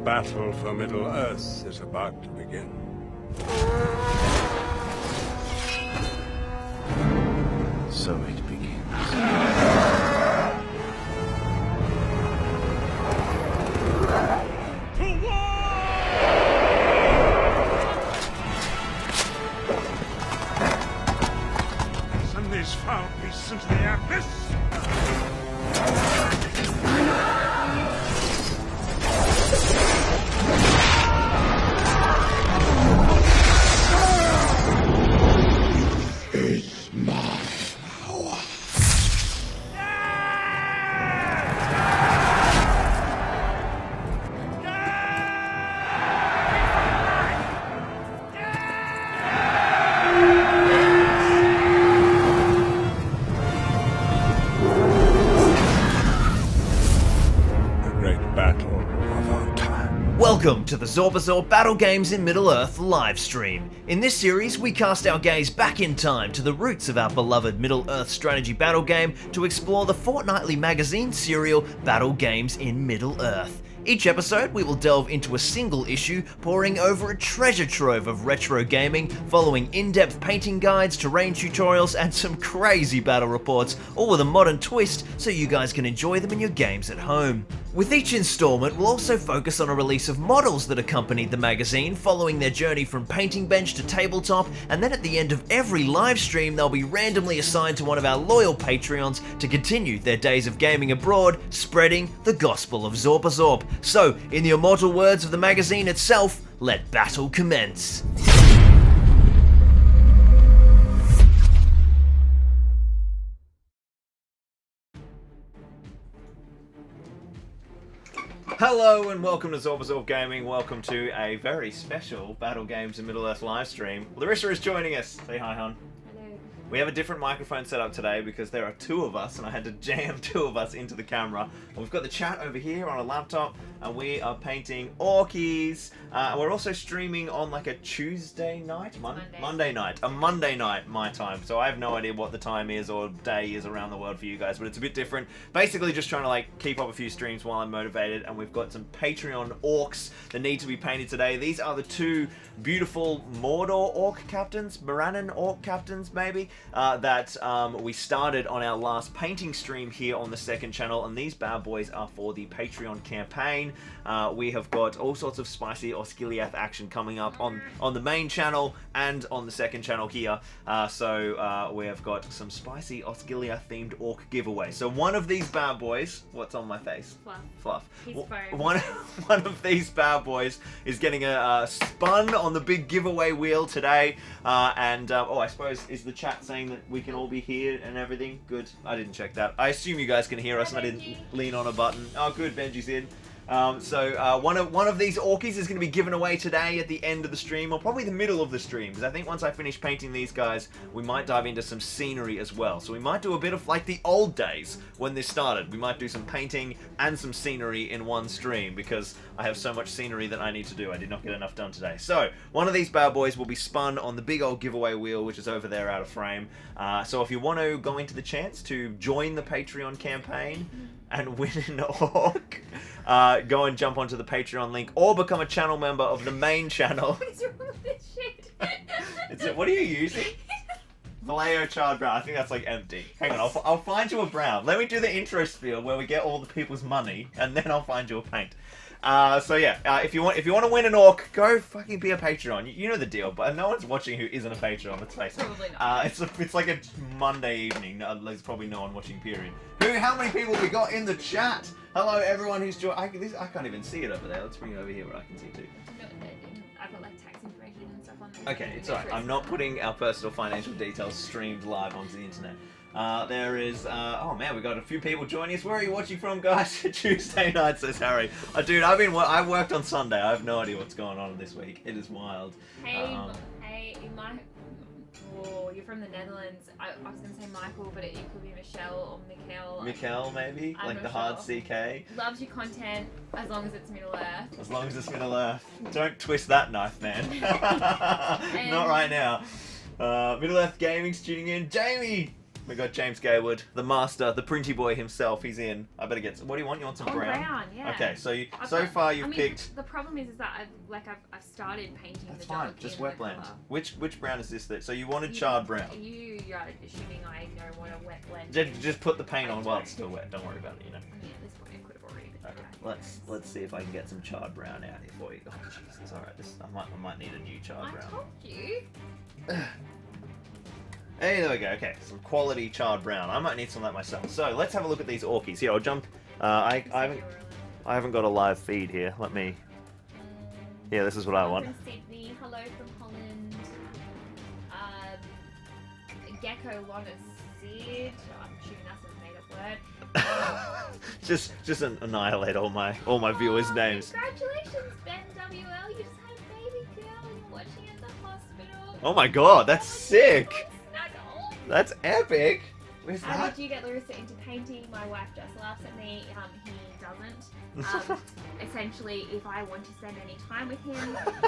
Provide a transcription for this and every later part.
battle for Middle-earth is about to begin. So it begins. Send these foul beasts into the abyss! It's my power. The great battle of our time. Welcome to the Zorbazor Battle Games in Middle-earth livestream. In this series, we cast our gaze back in time to the roots of our beloved Middle-earth strategy battle game to explore the fortnightly magazine serial Battle Games in Middle-earth. Each episode, we will delve into a single issue, poring over a treasure trove of retro gaming, following in-depth painting guides, terrain tutorials, and some crazy battle reports, all with a modern twist so you guys can enjoy them in your games at home. With each installment, we'll also focus on a release of models that accompanied the magazine, following their journey from painting bench to tabletop, and then at the end of every live stream, they'll be randomly assigned to one of our loyal Patreons to continue their days of gaming abroad, spreading the gospel of Zorbazorb. So, in the immortal words of the magazine itself, let battle commence. Hello and welcome to Zorbazorb Gaming. Welcome to a very special Battle Games in Middle-earth live stream. Larissa is joining us. Say hi, hon. Hello. We have a different microphone set up today because there are two of us and I had to jam two of us into the camera. And we've got the chat over here on a laptop and we are painting orkies. We're also streaming on like a Tuesday night? Monday night. A Monday night, my time. So I have no idea what the time is or day is around the world for you guys, but it's a bit different. Basically just trying to like keep up a few streams while I'm motivated, and we've got some Patreon orcs that need to be painted today. These are the two beautiful Mordor orc captains, Morannon orc captains maybe, that we started on our last painting stream here on the second channel, and these bad boys are for the Patreon campaign. We have got all sorts of spicy Osgiliath action coming up on the main channel and on the second channel here. So we have got some spicy Osgiliath themed orc giveaway. So one of these bad boys, what's on my face? Fluff. He's foam. One of these bad boys is getting a spun on the big giveaway wheel today. Oh, I suppose, is the chat saying that we can all be here and everything? Good. I didn't check that. I assume you guys can hear us and I didn't lean on a button. Oh, good. Benji's in. So one of these orkies is going to be given away today at the end of the stream, or probably the middle of the stream, because I think once I finish painting these guys, we might dive into some scenery as well. So we might do a bit of like the old days when this started. We might do some painting and some scenery in one stream, because I have so much scenery that I need to do. I did not get enough done today. So one of these bad boys will be spun on the big old giveaway wheel, which is over there out of frame. So if you want to go into the chance to join the Patreon campaign and win an orc, go and jump onto the Patreon link or become a channel member of the main channel. What is wrong with this shit? What are you using? Vallejo charred brown. I think that's like empty. Hang on, I'll find you a brown. Let me do the intro spiel where we get all the people's money, and then I'll find you a paint. So yeah, if you want to win an orc, go fucking be a Patreon. You know the deal, but no one's watching who isn't a Patreon. Let's face it. Probably not. It's like a Monday evening. There's probably no one watching. Period. How many people we got in the chat? Hello, everyone who's joined. I can't even see it over there. Let's bring it over here where I can see too. I've got like tax information and stuff on there. Okay, it's alright. I'm not putting our personal financial details streamed live onto the internet. There is, oh man, we got a few people joining us. Where are you watching from, guys? Tuesday night, says Harry. Dude, I worked on Sunday. I have no idea what's going on this week. It is wild. Hey, oh, you're from the Netherlands. I was going to say Michael, but it could be Michelle or Mikkel. Mikkel, maybe? I'm like not the hard sure. CK? Loves your content as long as it's Middle-earth. As long as it's Middle-earth. Don't twist that knife, man. Not right now. Middle-earth Gaming's tuning in. Jamie! We got James Gaywood, the master, the printy boy himself. He's in. I better get. What do you want? You want some brown? Yeah. Okay, so I've far you've picked. The problem is that I've started painting That's the fine. dog Just in wet the blend. colour. Which brown is this? So you wanted charred brown. You are assuming I don't want a wet blend. Just put the paint on while it's still wet. Don't worry about it. You know. I mean, at this point, it could have already been. Okay, let's see if I can get some charred brown out here for you. Oh Jesus! All right, I might need a new charred I brown. told you. Hey, there we go. Okay, some quality charred brown. I might need some of that myself. So let's have a look at these Orkies. Here, I'll jump. I haven't got a live feed here. Let me. Yeah, this is what I Hello want. from Sydney. Hello from Holland. Gecko Lana Sid. I'm assuming that's a made-up word. just annihilate all my viewers' names. Congratulations, Ben WL. You just had a baby girl and you're watching at the hospital. Oh my God, that's sick. Snuggle. That's epic. Where's How that? did you get Larissa into painting? My wife just laughs at me. He doesn't. Essentially, if I want to spend any time with him,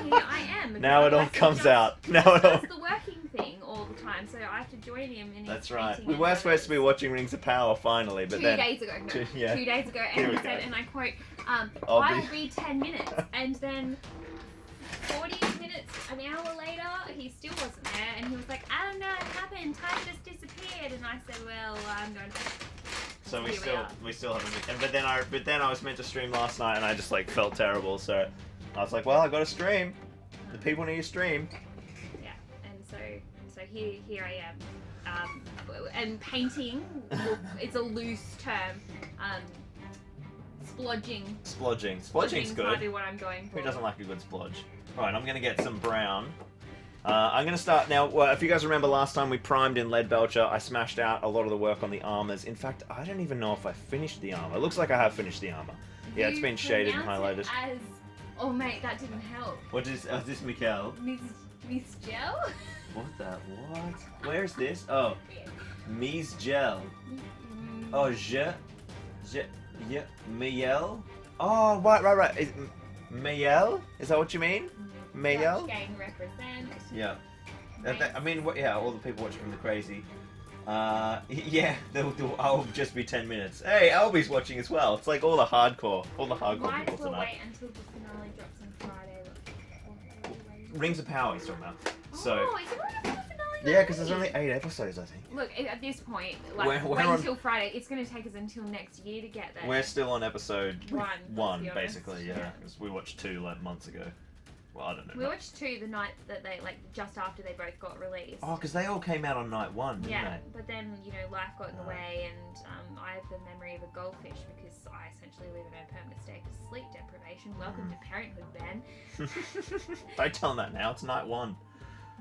here I am. Now it all comes out. Now it all. That's the working thing all the time, so I have to join him in his That's right. painting We were endeavors. supposed to be watching Rings of Power finally, but 2 then days ago. No, Two- yeah. 2 days ago, Here and we he said, go. and I quote, I'll I'll be- be 10 minutes, and then 40 minutes, an hour later, he still wasn't there, and he was like, I don't know, it happened, time just disappeared, and I said, well, I'm going to... So we Here we still haven't. And but then I was meant to stream last night, and I just like felt terrible. So I was like, well, I got to stream. The people need to stream. Yeah, and so here I am, and painting, it's a loose term. Splodging. Splodging's Splodging's good. might be what I'm going for. Who doesn't like a good splodge? Right, I'm gonna get some brown. I'm going to start now. Well, if you guys remember last time we primed in Leadbelcher, I smashed out a lot of the work on the armors. In fact, I don't even know if I finished the armor. It looks like I have finished the armor. Yeah, it's been shaded and highlighted. As... Oh mate, that didn't help. What is this, Mikkel? Miss Gel? What the what? Where's this? Oh, Mise Gel. Oh, Miel. Oh, right. Is Miel? Is that what you mean? Miel? Dutch gang represent. Yeah. I mean, yeah, all the people watching from the crazy. Yeah, I'll just be 10 minutes. Hey, Albie's watching as well. It's like all the hardcore Might people as well tonight. wait until the finale drops on Friday. Rings of Power he's talking about. So, Oh, is it already the finale? yeah, because there's only 8 episodes, I think. Look, at this point, like, We're wait on- until Friday. It's going to take us until next year to get there. We're still on episode One, let's be honest. basically, yeah. Yeah. 'Cause we watched 2 like months ago. Well, I don't know. We watched 2 the night that they, like, just after they both got released. Oh, because they all came out on night 1, didn't Yeah, they? but then, you know, life got in the Oh. way, and I have the memory of a goldfish because I essentially live in a permanent state of sleep deprivation. Welcome to parenthood, Ben. Don't tell them that now. It's night 1.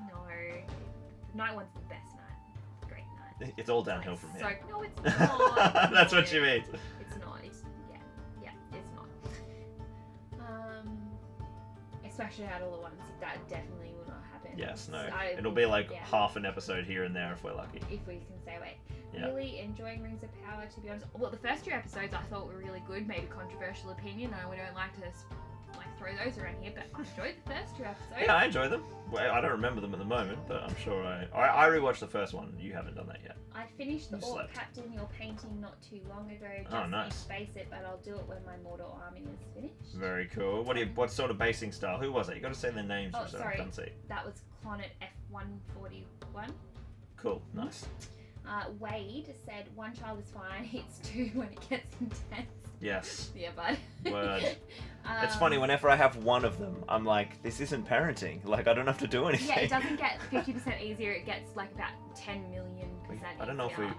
No. Night 1's the best night. Great night. It's all downhill from So, here. no, it's not. That's No. what you mean. It's not. It's, yeah, it's not. Especially out of the ones that definitely will not happen. Yes, no. I- It'll be like yeah. half an episode here and there if we're lucky. If we can say wait. Yeah. Really enjoying Rings of Power, to be honest. Well, the first 2 episodes I thought were really good. Maybe controversial opinion. We don't like to throw those around here, but I enjoyed the first 2 episodes. Yeah, I enjoy them. Well, I don't remember them at the moment, but I'm sure I rewatched the first one. You haven't done that yet. I finished the You Orc slept. Captain you're painting not too long ago. Just Oh, nice. need to space it, but I'll do it when my Mortal Army is finished. Very cool. What sort of basing style? Who was it? You got to say their names Oh, so I sorry. can't see. That was Clonet F141. Cool. Nice. Wade said, 1 child is fine, it's 2 when it gets intense. Yes. Yeah, bud. Word. It's funny, whenever I have one of them, I'm like, this isn't parenting. Like, I don't have to do anything. Yeah, it doesn't get 50% easier, it gets like about 10 million % I don't know if easier.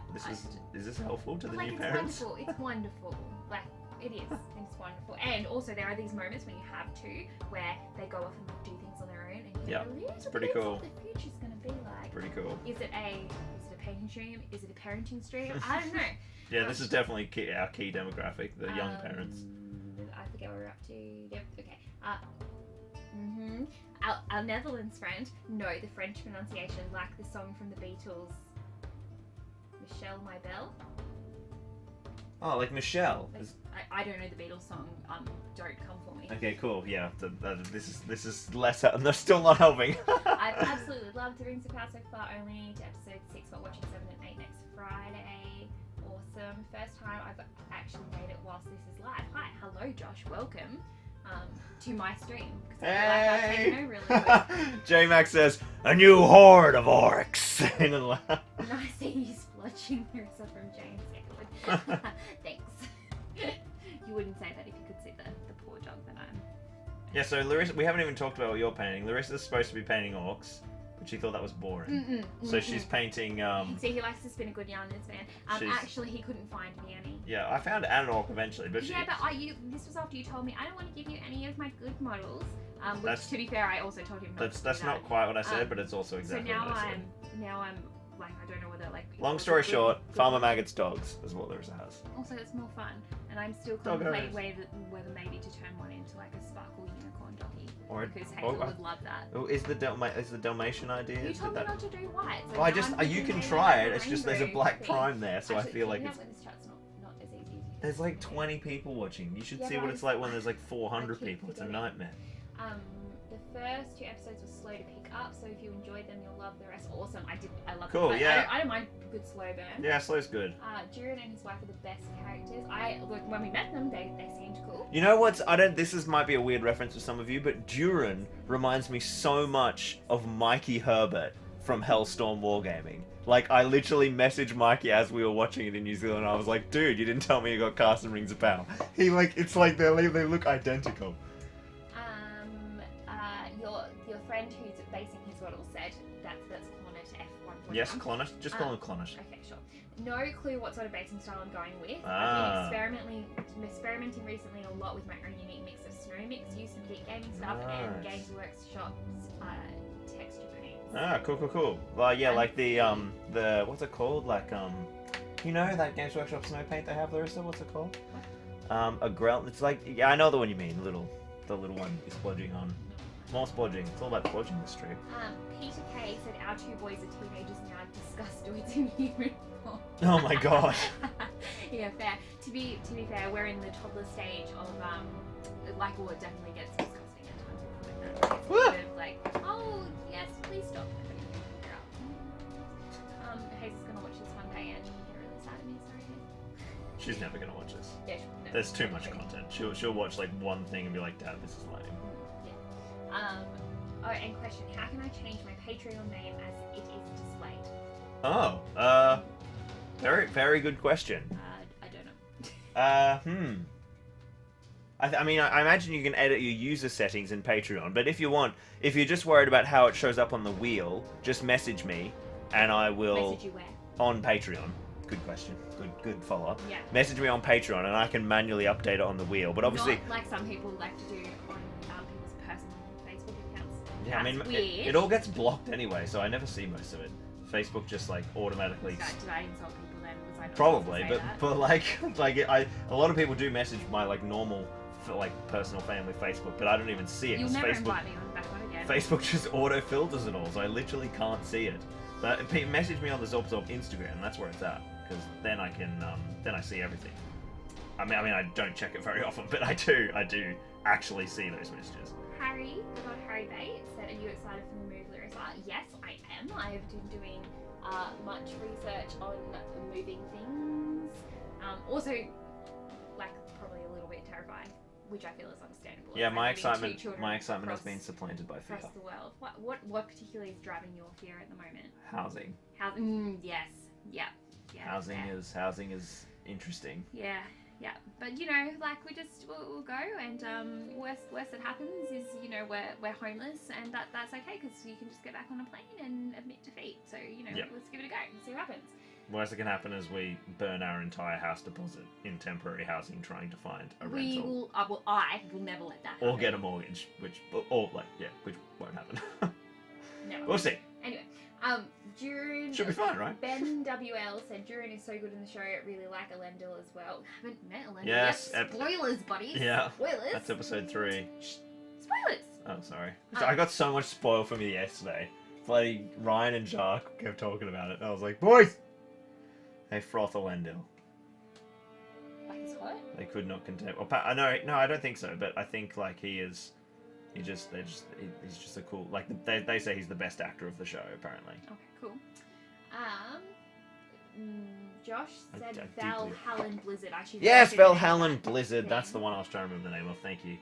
is this helpful to the Like, new it's parents? wonderful, it's wonderful. Like, it is, it's wonderful. And also, there are these moments when you have 2 where they go off and do things on their own, and you Yeah, go, "Little it's pretty bit cool. what the future's gonna be like. Pretty cool. Is it a painting stream? Is it a parenting stream? I don't know. Yeah, this is definitely our key demographic, the young parents. I forget what we're up to. Yep, okay. Our Netherlands friend, no, the French pronunciation, like the song from the Beatles, Michelle My Belle. Oh, like Michelle. I don't know the Beatles song. Don't come for me. Okay, cool. Yeah, this is less. They're still not helping. I've absolutely loved The Rings of Power so far. Only to episode 6, but watching 7 and 8 next Friday. Awesome. First time I've actually made it whilst this is live. Hi, hello, Josh. Welcome to my stream. Because I feel like I've taken over really good. J-Max says, "A new horde of orcs." And I see you splotching Marissa from James Eckwood. Thanks. You wouldn't say that if you could see the poor dog that I'm. Yeah, so Larissa, we haven't even talked about what you're painting. Larissa's supposed to be painting orcs, but she thought that was boring. So she's painting. See, he likes to spin a good yarn, this man. Actually, he couldn't find me any. Yeah, I found an orc eventually, but yeah, but this was after you told me I don't want to give you any of my good models. Which, to be fair, I also told him. That's not quite what I said, but it's also exactly what I said. Now I'm like, I don't know whether like. Long story short, Farmer Maggot's dogs is what Larissa has. Also, it's more fun, and I'm still contemplating whether maybe to turn one into like a sparkle unicorn doggy. Because Hazel would love that. Oh, is the Dalmatian idea? You told me not to do white. So well, you can try it. It's just there's a black prime there, so actually, I feel like it's. This chat's not as easy as there's like 20 people watching. You should see what it's like when there's like 400 people. It's a nightmare. The first 2 episodes were slow to pick up, so if you enjoyed them, you'll love the rest. Awesome. I love cool, them. Yeah. I don't mind a good slow burn. Yeah, slow's good. Durin and his wife are the best characters. When we met them, they seemed cool. You know what's this might be a weird reference for some of you, but Durin reminds me so much of Mikey Herbert from Hellstorm Wargaming. Like, I literally messaged Mikey as we were watching it in New Zealand, and I was like, dude, you didn't tell me you got cast in Rings of Power. It's like they look identical. Your friend who's basing his model said that's Clonnet F1.1. Yes, Clonnet. Just call him Clonnet. Okay, sure. No clue what sort of basing style I'm going with. Ah. I've been experimenting recently a lot with my own unique mix of snow mix, use some Geek Gaming stuff, and Games Workshop's texture paints. Ah, cool. Well, yeah, like the what's it called? Like you know that Games Workshop snow paint they have, Larissa? What's it called? A Grell. It's like, yeah, I know the one you mean. The little one you're splodging on. More splodging. It's all about splodging this stream. Peter K said our 2 boys are teenagers now. Discuss doits in human form. Oh my god. Yeah, fair. To be fair, we're in the toddler stage of like, well, it definitely gets disgusting at times. It's a bit of like, oh yes, please stop. Hazel's gonna watch this one day and get really sad at me. Sorry, Hazel. She's never gonna watch this. Yeah, There's too much content. She'll watch like one thing and be like, Dad, this is lame. Oh, and question, how can I change my Patreon name as it is displayed? Oh, very, very good question. I don't know. I mean, I imagine you can edit your user settings in Patreon, but if you're just worried about how it shows up on the wheel, just message me, and I will... Message you where? On Patreon. Good question. Good follow-up. Yeah. Message me on Patreon, and I can manually update it on the wheel, but obviously... Not like some people like to do on people's personal Facebook accounts. Yeah, I mean, it all gets blocked anyway, so I never see most of it. Facebook just like automatically. Did I insult people then? Was I not probably, supposed to say but like a lot of people do message my like normal, like personal family Facebook, but I don't even see it. You'll never Facebook, invite me on back on again. Facebook just auto filters it all, so I literally can't see it. But message me on the Zorb Instagram. That's where it's at, because then I can then I see everything. I mean I don't check it very often, but I do actually see those messages. Harry, we got Harry Bates said, are you excited for the move, Larissa? Yes, I am. I have been doing much research on moving things. Also, like, probably a little bit terrified, which I feel is understandable. Yeah, my excitement has been supplanted by fear. Across the world. What particularly is driving your fear at the moment? Housing. Yes. Yeah. Housing is interesting. Yeah. But you know, like we'll go, and worst that happens is, you know, we're homeless, and that's okay, because you can just get back on a plane and admit defeat. So, you know, let's give it a go and see what happens. Worst that can happen is we burn our entire house deposit in temporary housing trying to find a rental. I will never let that happen. Or get a mortgage, which won't happen. No. We'll see. Anyway, Durin... Should be fine, right? Ben WL said Durin is so good in the show, I really like Elendil as well. Haven't met Elendil yes, yet. Spoilers, buddies. Yeah. Spoilers. That's episode 3. Spoilers. Oh, sorry. I got so much spoil from you yesterday. Bloody Ryan and Jacques kept talking about it. And I was like, boys! Hey, froth Elendil. What? They could not contain. Or no, I don't think so. But I think like he's just a cool. Like they say he's the best actor of the show apparently. Okay, cool. Josh said I deeply- Valhallen Blizzard. I should. Yes, I should have Valhallen named that Blizzard. That's thing. the one I was trying to remember the name of. Thank you.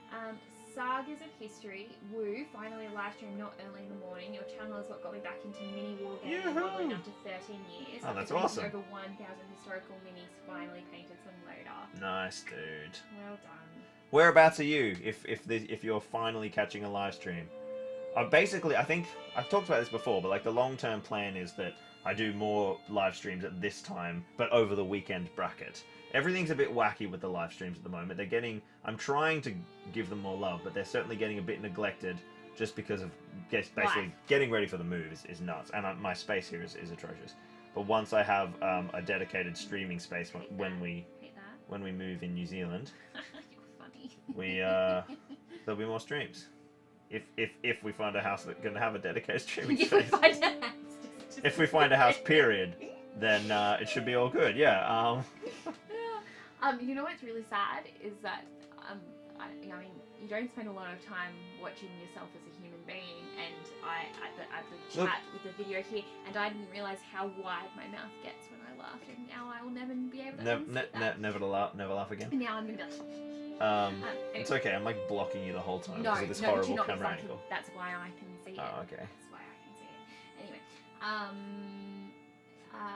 Sagas of History, Woo, finally a live stream not early in the morning. Your channel is what got me back into mini war gaming Yoo-hoo. modeling after 13 years. Oh, that's After painting awesome. Over 1,000 historical minis, finally painted some loader. Nice, dude. Well done. Whereabouts are you? If you're finally catching a live stream, basically I think I've talked about this before, but like the long-term plan is that I do more live streams at this time, but over the weekend bracket. Everything's a bit wacky with the live streams at the moment. I'm trying to give them more love, but they're certainly getting a bit neglected just because of basically getting ready for the move is nuts, and my space here is atrocious. But once I have a dedicated streaming space when we move in New Zealand, You're funny. there'll be more streams. If we find a house that's going to have a dedicated streaming If we space. find a house. If we find a house, period, then it should be all good. Yeah. You know what's really sad is that I mean you don't spend a lot of time watching yourself as a human being, and at the chat with the video here, and I didn't realize how wide my mouth gets when I laugh, and now I will never be able to unsee that. Never laugh again. And now I'm gonna be like, It's okay. I'm like blocking you the whole time no, because of this no, but horrible you know, camera because angle. that's why I can see it. Oh, okay. That's why I can see it. Anyway,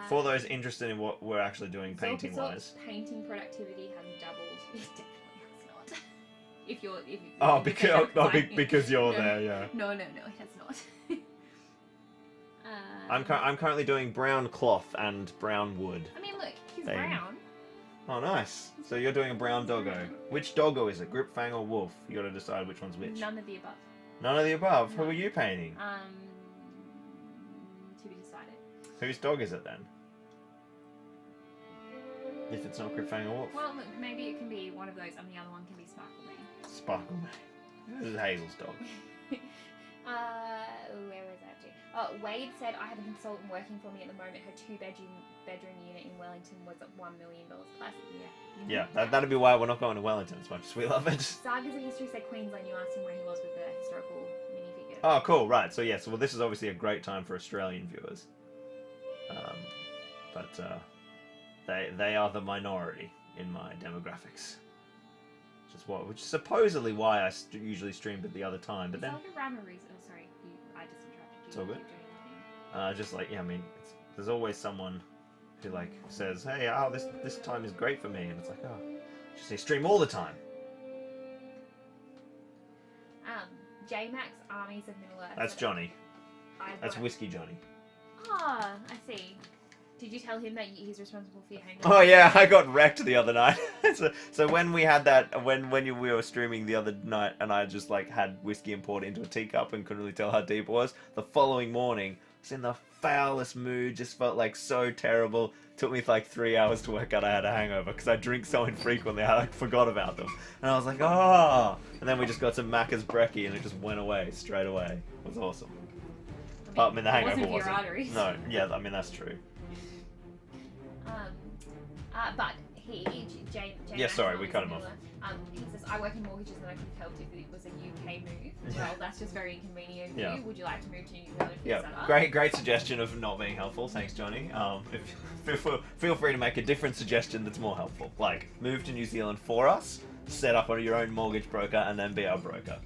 For those interested in what we're actually doing painting Zolkazor's wise. painting productivity has doubled. It definitely has not. If you Because you're No. there, yeah. No, it has not. I'm currently doing brown cloth and brown wood. I mean, look, he's Same. brown. Oh, nice. So you're doing a brown doggo. Which doggo is it? Gripfang or wolf? You got to decide which one's which. None of the above. None of the above. No. Who are you painting? To be decided. Whose dog is it then? If it's not Gripfang or wolf. Well, look, maybe it can be one of those, and the other one can be Sparkle Mane. Sparkle Mane. This is Hazel's dog. Where was I up to? Wade said, I have a consultant working for me at the moment. Her two-bedroom unit in Wellington was at $1 million plus. Yeah, that'd be why we're not going to Wellington as much as we love it. Sagas of History said Queensland. You asked him where he was with the historical minifigure. Oh, cool. Right. So yes. Well, this is obviously a great time for Australian viewers. But they are the minority in my demographics. Which is supposedly why I usually streamed at the other time. But Is then that like a rhyme or reason? Oh, sorry. I just interrupted you. It's all good. Keep doing the thing. just like I mean, there's always someone who like says, "Hey, this time is great for me," and it's like, oh, just say stream all the time. J-Max Armies of Middle Earth. That's Johnny. That's work- Whiskey Johnny. Ah, I see. Did you tell him that he's responsible for your hangover? Oh yeah, I got wrecked the other night. so when we had that, we were streaming the other night, and I just like had whiskey and poured it into a teacup and couldn't really tell how deep it was. The following morning, I was in the foulest mood. Just felt like so terrible. Took me like 3 hours to work out I had a hangover because I drink so infrequently. I like forgot about them, and I was like, oh. And then we just got some Macca's brekkie, and it just went away straight away. It was awesome. I mean, the hangover wasn't. wasn't. Your arteries. No, yeah, I mean that's true. But Jay Yeah, sorry, we cut him off. He says, I work in mortgages and I could have helped if it was a UK move. Well, that's just very inconvenient for Yeah. you. Would you like to move to New Zealand for your Yeah, setup? great suggestion of not being helpful. Thanks, Johnny. Feel free to make a different suggestion that's more helpful. Like, move to New Zealand for us, set up your own mortgage broker, and then be our broker.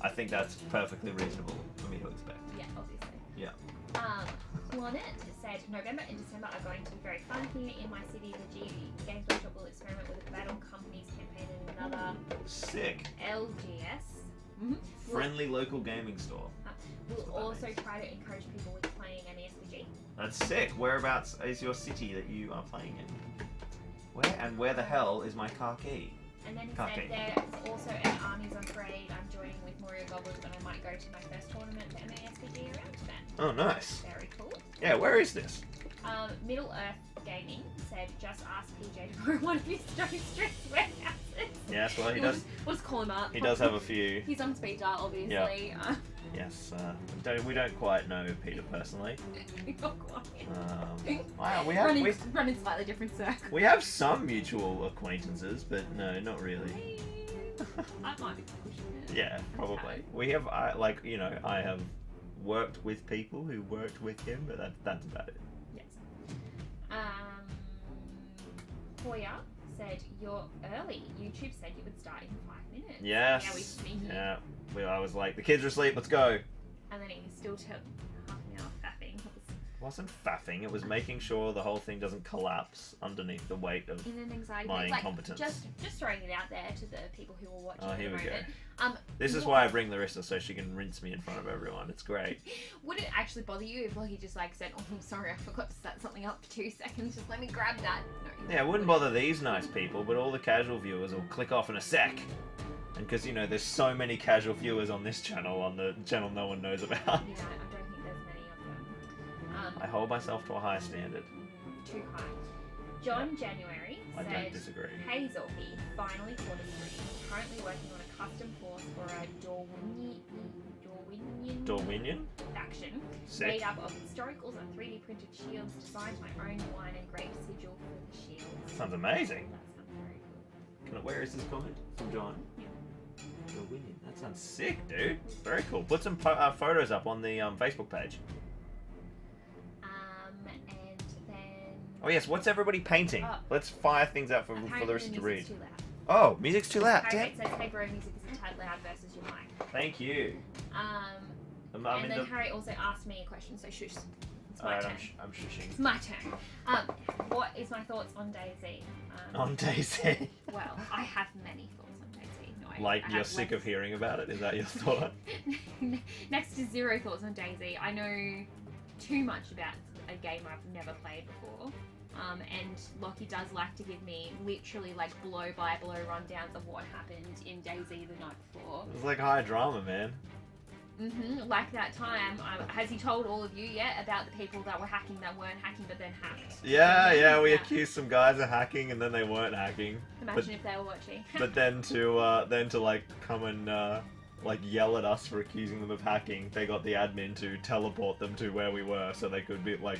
I think that's perfectly reasonable for me to expect. Yeah, obviously. Yeah. Planet said, November and December are going to be very fun here in my city. The Games Workshop will experiment with a Battle Companies campaign and another Sick. LGS. Friendly local gaming store. We'll That's what that also means. try to encourage people with playing an ESPG. That's sick. Whereabouts is your city that you are playing in? Where the hell is my car key? And then he Okay. said there's also an Armies on Parade. I'm joining with Moria Goblins, and I might go to my first tournament for MASPG around then. Oh, nice. Very cool. Yeah, where is this? Middle Earth Gaming said, just ask PJ to borrow one of his Stone Street warehouses. Yes, well, We'll just call him up. he does have a few. He's on speed dial, obviously. Yes, we don't quite know Peter personally. Not quite. Wow, Running slightly different circles. we have some mutual acquaintances, but no, not really. I might be pushing it. Yeah, probably. We have, I have worked with people who worked with him, but that's about it. Yes. Hoya said, you're early. YouTube said you would start in 5 minutes. Yes. Now we sneaky. Yeah. I was like, the kids are asleep, let's go. And then he still took half an hour faffing. It wasn't faffing, it was making sure the whole thing doesn't collapse underneath the weight of In an anxiety. my Like, incompetence. just throwing it out there to the people who are watching Oh, at here the we go. moment. This is why I bring Larissa, so she can rinse me in front of everyone. It's great. Would it actually bother you if he just like said, "Oh, I'm sorry, I forgot to set something up for 2 seconds. Just let me grab that." No. Yeah, it wouldn't bother these nice people, but all the casual viewers will click off in a sec. And because, there's so many casual viewers on this channel, on the channel no one knows about. Yeah, I don't think there's many of them. I hold myself to a high standard. Too high. John January I said, don't disagree. "Hey Zorky, finally caught a stream. Currently working on a custom force for a Dorwinian? faction. Sick. Made up of historicals and 3D printed shields. Designed my own wine engraved sigil for the shields." Sounds amazing. That sounds very cool. Where is this comment? From John? Yeah. Dorwinian. That sounds sick, dude. Very cool. Put some photos up on the Facebook page. And then Oh yes, what's everybody painting? Oh. Let's fire things out for apparently Larissa the to read. music's too loud. Oh, music's too loud. Harry Damn. says, "Hey bro, music is a tad loud versus your mic." Thank you. And I'm in then the... Harry also asked me a question, so shush. It's my Alright, turn. I'm shushing. It's my turn. What is my thoughts on DayZ? On Daisy. Well, I have many thoughts on DayZ. No, Like, I you're have sick loads. of hearing about it? Is that your thought? Next to zero thoughts on DayZ. I know too much about a game I've never played before. And Lockie does like to give me literally like blow by blow rundowns of what happened in DayZ the night before. It's like high drama, man. Like that time, has he told all of you yet about the people that were hacking that weren't hacking but then hacked? Yeah, we accused some guys of hacking and then they weren't hacking. Imagine if they were watching. But then to like come and like yell at us for accusing them of hacking, they got the admin to teleport them to where we were so they could be like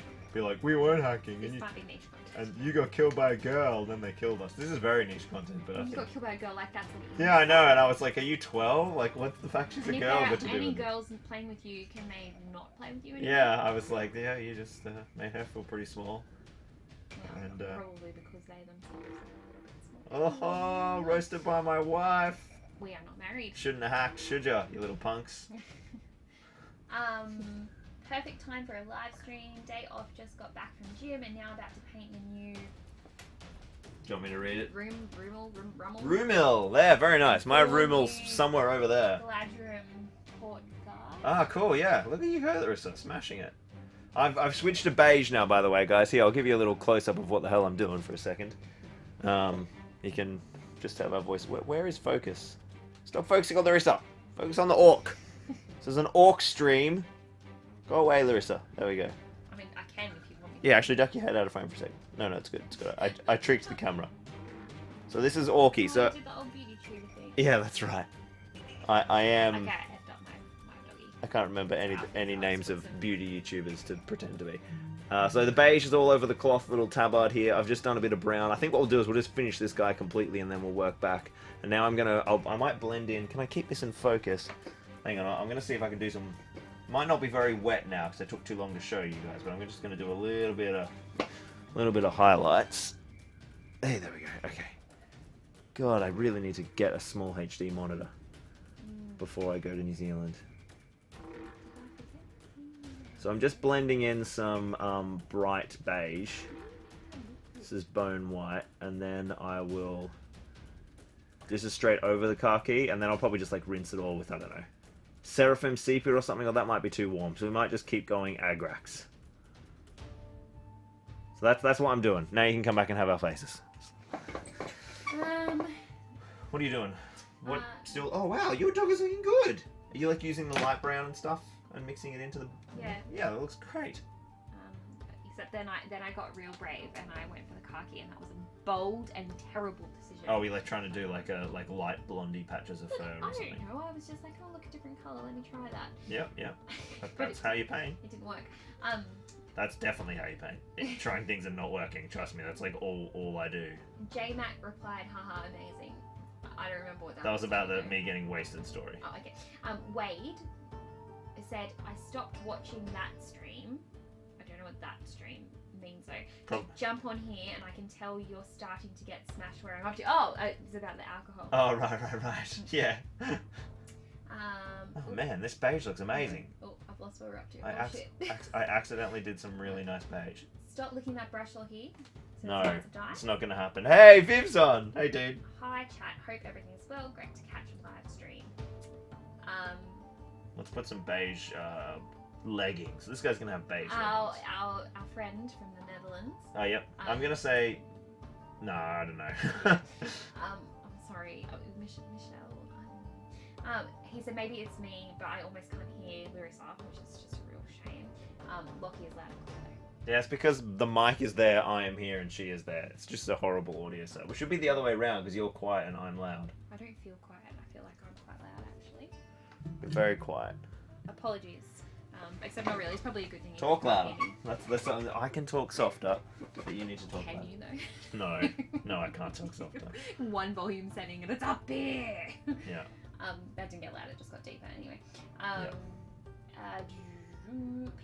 we weren't hacking This and might be niche content. you got killed by a girl, then they killed us. This is very niche content, but I You think... got killed by a girl like that's an Yeah, I know, and I was like, are you 12? Like, what's the fact she's a And if girl there got to are do any with it? girls playing with you, can they not play with you anymore? Yeah, I was like, yeah, you just made her feel pretty small. Well, And, probably because they themselves are a little bit small. Oh, roasted by my wife. We are not married. Shouldn't have hacked, should ya, you little punks? Perfect time for a live stream. Day off, just got back from gym and now about to paint the new Do you want me to read it? Rummel. Roomil, there, very nice. My Oh, Roomil's yeah. somewhere over there. Gladroom port guard. Ah, cool, yeah. Look at you go, Larissa, smashing it. I've switched to beige now, by the way, guys. Here, I'll give you a little close-up of what the hell I'm doing for a second. You can just have our voice. Where is focus? Stop focusing on Larissa. Focus on the orc. This is an orc stream. Go away, Larissa. There we go. I mean, I can if you want me to. Yeah, actually, duck your head out of frame for a second. No, it's good. It's good. I tricked the camera. So this is Orky. Oh, So I did the old beauty tuber thing. yeah, that's right. I am. Okay, I effed up my doggy. I can't remember any names of beauty YouTubers to pretend to be. So the beige is all over the cloth, little tabard here. I've just done a bit of brown. I think what we'll do is we'll just finish this guy completely and then we'll work back. And now I might blend in. Can I keep this in focus? Hang on, I'm gonna see if I can do some. Might not be very wet now because it took too long to show you guys, but I'm just gonna do a little bit of highlights. Hey, there we go. Okay. God, I really need to get a small HD monitor before I go to New Zealand. So I'm just blending in some bright beige. This is bone white, and then I will... This is straight over the khaki, and then I'll probably just like rinse it all with, I don't know, Seraphim Sepia or something, or that might be too warm. So we might just keep going Agrax. So that's what I'm doing. Now you can come back and have our faces. What are you doing? What still? Oh wow, your dog is looking good. Are you like using the light brown and stuff and mixing it into the? Yeah. Yeah, that looks great. Except then I got real brave and I went for the khaki, and that was a bold and terrible decision. Oh, we like trying to do like light blondie patches of fur I or don't something. know. I was just like, oh, look, a different colour. Let me try that. Yep, yep. But That's how you paint. it didn't work. That's definitely how you paint. Trying things and not working. Trust me, that's like all I do. J-Mac replied, haha, amazing. I don't remember what that was. That was about the though. me getting wasted story. Oh, okay. Wade said, I stopped watching that stream. I don't know what that stream means though. Prob- Jump on here and I can tell you're starting to get smashed where I'm up to. Oh, it's about the alcohol. Oh, right. Yeah. Oh Ooh, man, this beige looks amazing. Oh, I've lost where we're up to. I, Shit. I accidentally did some really nice beige. Stop licking that brush while here. So No, it's lots of dye. it's not gonna happen. Hey, Viv's on! Hey, dude. Hi chat, hope everything's well. Great to catch a live stream. Let's put some beige leggings. This guy's gonna have beige Our leggings. friend from the Netherlands. Oh, yep. I'm gonna say... No, I don't know. I'm sorry, Michelle. He said maybe it's me, but I almost can't hear Larissa, which is just a real shame. Lockie is loud and clear though. Yeah, it's because the mic is there, I am here, and she is there. It's just a horrible audio set. It should be the other way around, because you're quiet and I'm loud. I don't feel quiet. I feel like I'm quite loud actually. You're very quiet. Apologies. Except not really. It's probably a good thing. you Talk can't louder. hear me. That's something I can talk softer, but you need to talk Can louder. you though? No, I can't talk softer. One volume setting and it's up there. Yeah. That didn't get louder, it just got deeper anyway.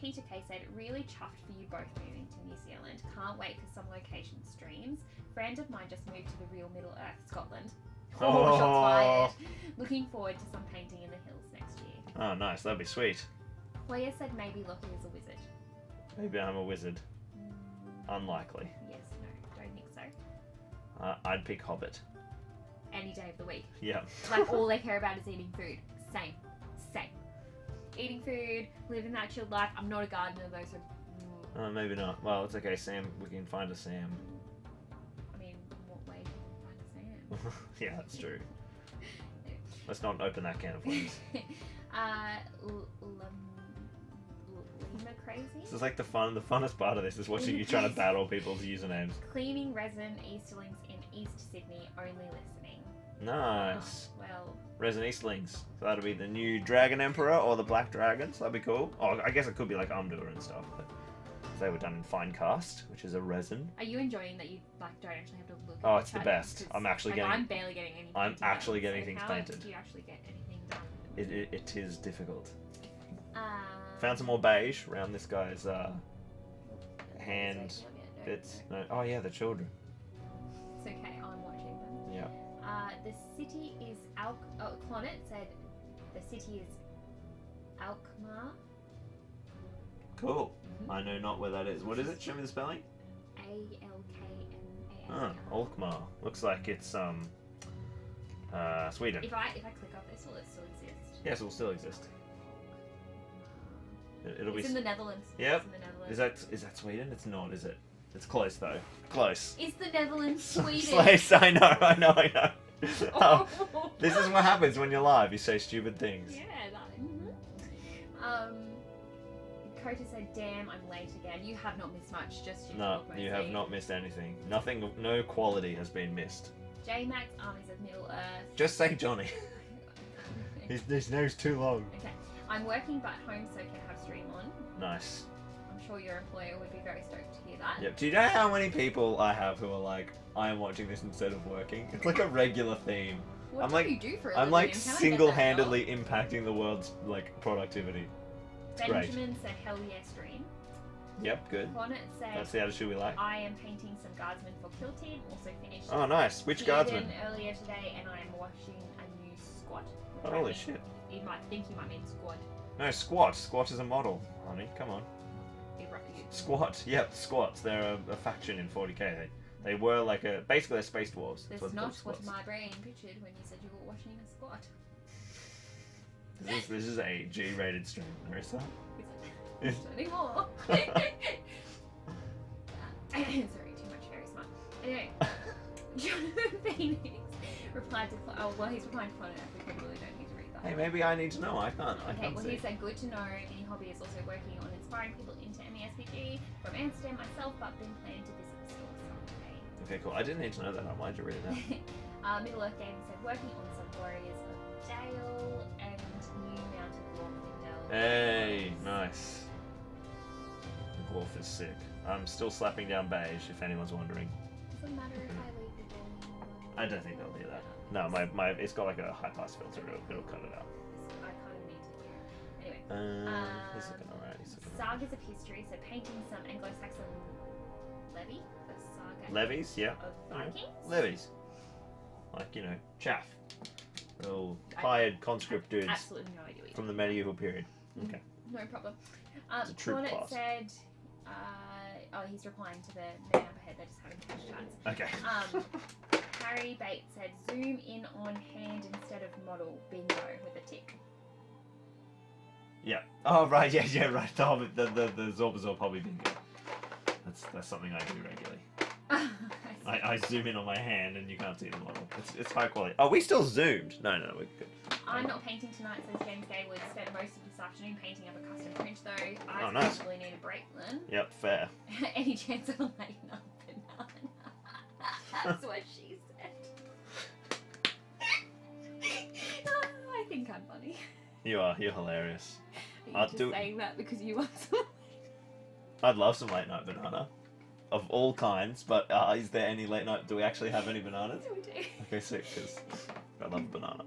Peter K said, really chuffed for you both moving to New Zealand. Can't wait for some location streams. Friend of mine just moved to the real Middle Earth, Scotland. Oh, shots fired. Looking forward to some painting in the hills next year. Oh, nice. That'd be sweet. Leah said maybe Lockie is a wizard. Maybe I'm a wizard. Unlikely. Yes, no, don't think so. I'd pick Hobbit. Any day of the week. Yeah. Like all they care about is eating food. Same. Eating food, living that chilled life. I'm not a gardener, those are. Maybe not. Well, it's okay, Sam. We can find a Sam. I mean, what way can you find a Sam? Yeah, that's true. Let's not open that can of worms. Lima crazy. This is like the funnest part of this is watching you trying to battle people's usernames. Cleaning resin Easterlings in East Sydney, only listening. Nice. Well, Resin Eastlings. So that'll be the new Dragon Emperor or the Black Dragons. That'd be cool. Oh, I guess it could be like Umdur and stuff. But they were done in fine cast, which is a resin. are you enjoying that you like don't actually have to look? Oh, at it's the chat best. 'cause, I'm actually like, getting. I'm barely getting any. I'm painting actually done, getting so things how painted. Do you actually get anything done? It is difficult. Um, Found some more beige around this guy's hand so, yeah, bits. No. Oh yeah, the children. It's okay. I'm watching them. Yeah. The city is Clonet said the city is Alkmaar. Cool. Mhm. I know not where that is. What is it? Show me the spelling. Alkmaar. Alkmaar. Looks like it's Sweden. If I click off this, will it still exist? Yes, it will still exist. It'll It's be. in the Netherlands. Yep. It's in the Netherlands. Is that Sweden? It's not, is it? It's close though. Close. Is the Netherlands Sweden? Slice. I know. Oh. This is what happens when you're live. You say stupid things. Yeah, that. Kota said, "Damn, I'm late again. You have not missed much. Just your No, talk, you mostly." have not missed anything. Nothing. No quality has been missed. J-Max Armies of Middle Earth. Just say Johnny. His name's too long. Okay. I'm working but home so can have stream on. Nice. I'm sure your employer would be very stoked to hear that. Yep. Do you know how many people I have who are like, I am watching this instead of working? It's like a regular theme. What I'm do like- you do for a I'm living? like And can I get that single-handedly impacting the world's like productivity. job? great. Benjamin said, hell yeah, stream. Yep. Good. Bonnet said, That's the attitude we like. I am painting some guardsmen for Kill Team. Also finished. Oh, nice. Which Tiered guardsman? in earlier today, and I'm watching a new squad. which I Holy think shit. You might think you might mean squad. No, Squat. Squat is a model, honey. Come on. You- Squat. Yep, Squats. They're a faction in 40k. They were like basically a space dwarves. That's That's not Squats. what my brain pictured when you said you were watching a squad. This is a G-rated stream, Marissa. Not anymore. Sorry, too much very smart. Anyway, Jonathan Phoenix replied to he's replying to Connor. We probably don't need to read Hey, maybe I need to know. I can't Okay, well, see. he said, good to know. Mini Hobby is also working on inspiring people into MESPG from Amsterdam myself, but been planning to visit the store someday. Okay, cool. I didn't need to know that. Why'd you read that? Middle Earth Gaming said, working on some Warriors of Dale and new mounted Glorfindel. Hey, nice. The Dwarf is sick. I'm still slapping down beige, if anyone's wondering. Doesn't matter if I leave the game. I don't think they'll do that. No, my it's got like a high pass filter. It'll cut it out. I kind of need to hear. Anyway. He's looking alright. He's looking Sagas of History, so painting some Anglo-Saxon levy, the saga Levies, yeah. of Vikings. Levies. Like, you know, chaff. Little hired conscript dudes Absolutely no idea what from the medieval period. Okay. No problem. It's a troop Sonnet class. said, he's replying to the man up ahead, they're just having cash chats. Okay. Harry Bates said, zoom in on hand instead of model, bingo, with a tick. Yeah. Oh, right. Yeah, right. The Zorbazorb hobby bingo. That's something I do regularly. I zoom in on my hand and you can't see the model. It's high quality. Oh, we still zoomed. No, we're good. I'm not painting tonight, says James Gaywood. Spent most of this afternoon painting of a custom print, though. I nice. probably need a break then. Yep, fair. Any chance of a late night banana? That's what she said. I think I'm funny. You're hilarious. Are you I'll just do- saying that because you want some? I'd love some late night banana. Of all kinds, but is there any late night? Do we actually have any bananas? Yeah, we do. Okay, sick, because I love banana.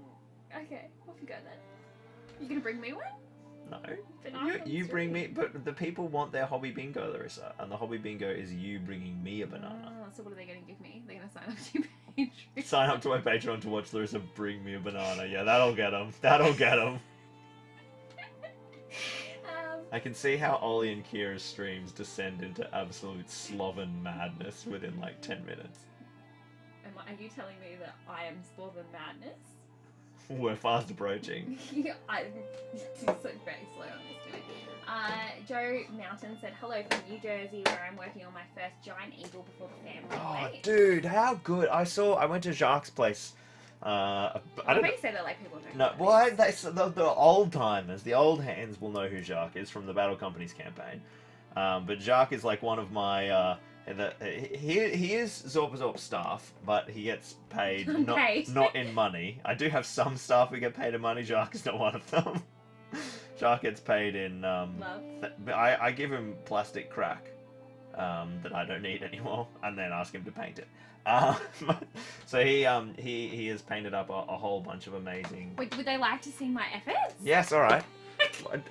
Okay, off you go then. You gonna bring me one? No. Banana You is bring really- me, but the people want their hobby bingo, Larissa, and the hobby bingo is you bringing me a banana. Oh, so what are they gonna give me? They're gonna sign up to your Patreon. Sign up to my Patreon to watch Larissa bring me a banana. Yeah, that'll get them. That'll get them. I can see how Ollie and Kira's streams descend into absolute sloven madness within like 10 minutes. Are you telling me that I am sloven madness? We're fast approaching. I'm so very slow on this doing. Joe Mountain said, hello from New Jersey, where I'm working on my first giant eagle before the family. Oh, Wait. dude, how good! I went to Jacques' place. I I don't bet you say that like people don't No, know. well, that's the old timers, the old hands will know who Jacques is from the Battle Companies campaign. But Jacques is like one of my. He is Zorbazorb staff, but he gets paid not in money. I do have some staff who get paid in money. Jacques is not one of them. Jacques gets paid in. Love. I give him plastic crack that I don't need anymore, and then ask him to paint it. So he has painted up a whole bunch of amazing. Wait, would they like to see my efforts? Yes, all right.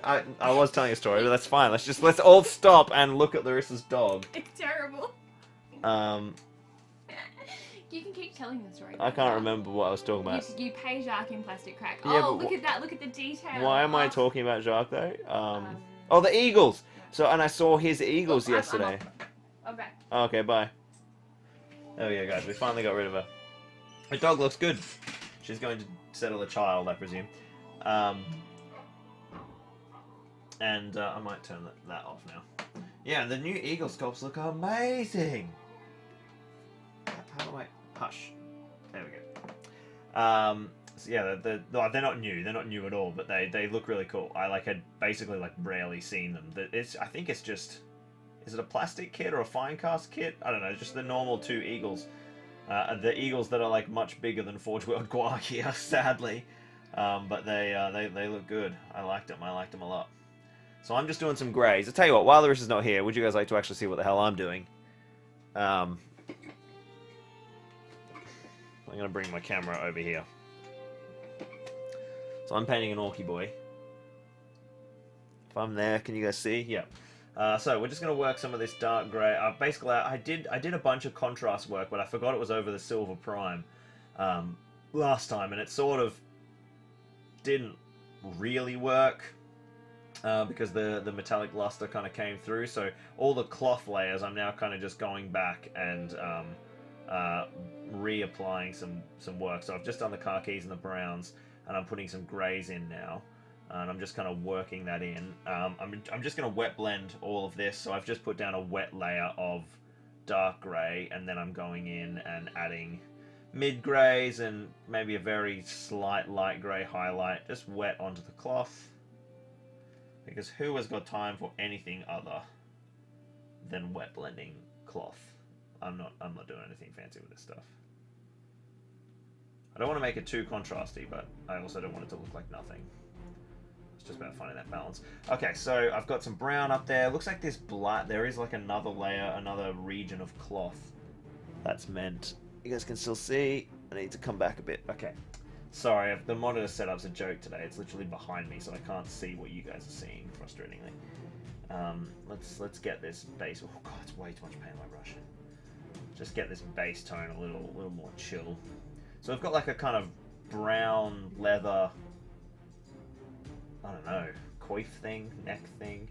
I was telling a story, but that's fine. Let's all stop and look at Larissa's dog. It's terrible. You can keep telling the story. I can't remember what I was talking about. You pay Jacques in plastic crack. Yeah, Oh, but look at that. Look at the detail. Why am I Oh. talking about Jacques though? Oh, the Eagles. So, and I saw his Eagles Look, I'm yesterday. Okay. Okay, bye. There we go, guys. We finally got rid of her. The dog looks good. She's going to settle a child, I presume. And I might turn that off now. Yeah, the new Eagle sculpts look amazing. How do I hush? There we go. So yeah, they're not new. They're not new at all, but they look really cool. I had basically rarely seen them. I think it's just. Is it a plastic kit or a fine cast kit? I don't know. Just the normal two Eagles. The Eagles that are much bigger than Forge World Guakia, sadly. But they look good. I liked them. I liked them a lot. So I'm just doing some greys. I'll tell you what, while Larissa's not here, would you guys like to actually see what the hell I'm doing? I'm going to bring my camera over here. So I'm painting an Orky boy. If I'm there, can you guys see? Yeah. So we're just going to work some of this dark grey. Basically, I did a bunch of contrast work, but I forgot it was over the Silver Prime last time, and it sort of didn't really work because the metallic luster kind of came through. So all the cloth layers, I'm now kind of just going back and reapplying some work. So I've just done the khakis and the browns, and I'm putting some greys in now. And I'm just kind of working that in. I'm just going to wet blend all of this. So I've just put down a wet layer of dark grey, and then I'm going in and adding mid greys and maybe a very slight light grey highlight just wet onto the cloth. Because who has got time for anything other than wet blending cloth? I'm not doing anything fancy with this stuff. I don't want to make it too contrasty, but I also don't want it to look like nothing. It's just about finding that balance. Okay, so I've got some brown up there. Looks like this black, there is like another layer, another region of cloth that's meant. You guys can still see. I need to come back a bit. Okay. Sorry, the monitor setup's a joke today. It's literally behind me, so I can't see what you guys are seeing, frustratingly. Let's get this base. Oh god, it's way too much paint on my brush. Just get this base tone a little more chill. So I've got like a kind of brown leather, I don't know, coif thing, neck thing,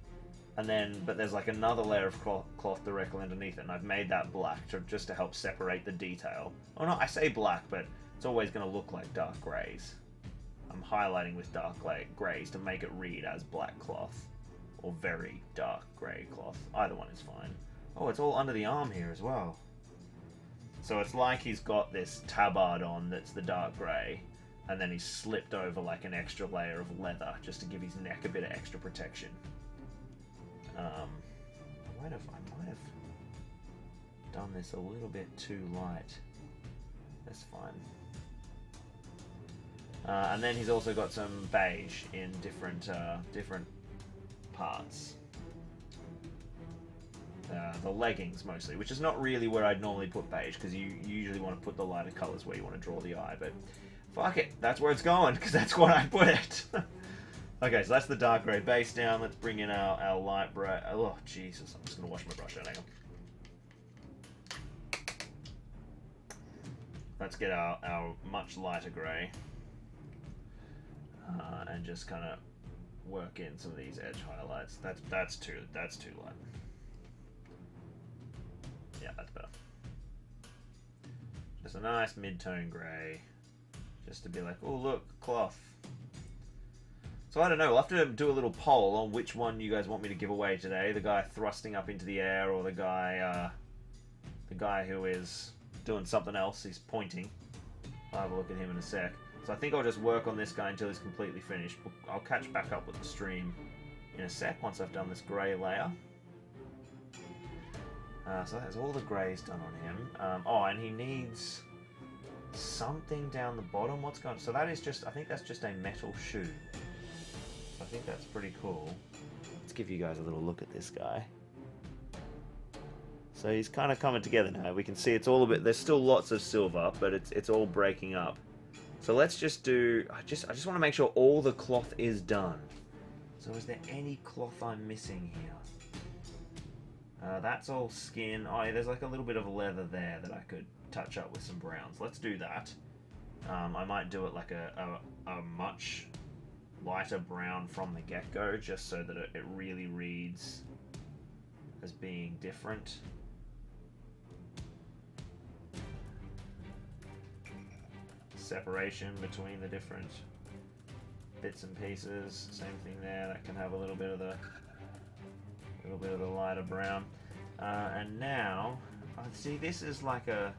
and then but there's like another layer of cloth directly underneath it, and I've made that black just to help separate the detail. Oh no, I say black, but it's always going to look like dark greys. I'm highlighting with dark greys to make it read as black cloth or very dark grey cloth. Either one is fine. Oh, it's all under the arm here as well. So it's like he's got this tabard on that's the dark grey, and then he's slipped over like an extra layer of leather just to give his neck a bit of extra protection. I might have done this a little bit too light. That's fine. And then he's also got some beige in different parts. The leggings mostly, which is not really where I'd normally put beige, because you usually want to put the lighter colours where you want to draw the eye, but fuck it, that's where it's going, because that's what I put it. Okay, so that's the dark grey base down. Let's bring in our light bright. Oh, Jesus, I'm just going to wash my brush out. Hang on. Let's get our much lighter grey. And just kind of work in some of these edge highlights. That's too light. Yeah, that's better. Just a nice mid-tone grey, just to be like, oh look, cloth. So I don't know. We'll have to do a little poll on which one you guys want me to give away today: the guy thrusting up into the air, or the guy who is doing something else. He's pointing. I'll have a look at him in a sec. So I think I'll just work on this guy until he's completely finished. I'll catch back up with the stream in a sec once I've done this grey layer. So that's all the greys done on him. Oh, and he needs something down the bottom. What's going on? So that is just, I think that's just a metal shoe. I think that's pretty cool. Let's give you guys a little look at this guy. So he's kind of coming together now. We can see it's all a bit, there's still lots of silver, but it's all breaking up. So let's just do, I just want to make sure all the cloth is done. So is there any cloth I'm missing here? That's all skin. Oh, yeah, there's like a little bit of leather there that I could touch up with some browns. Let's do that. I might do it like a much lighter brown from the get-go, just so that it really reads as being different. Separation between the different bits and pieces. Same thing there. That can have a little bit of the lighter brown. And now, see, this is like a.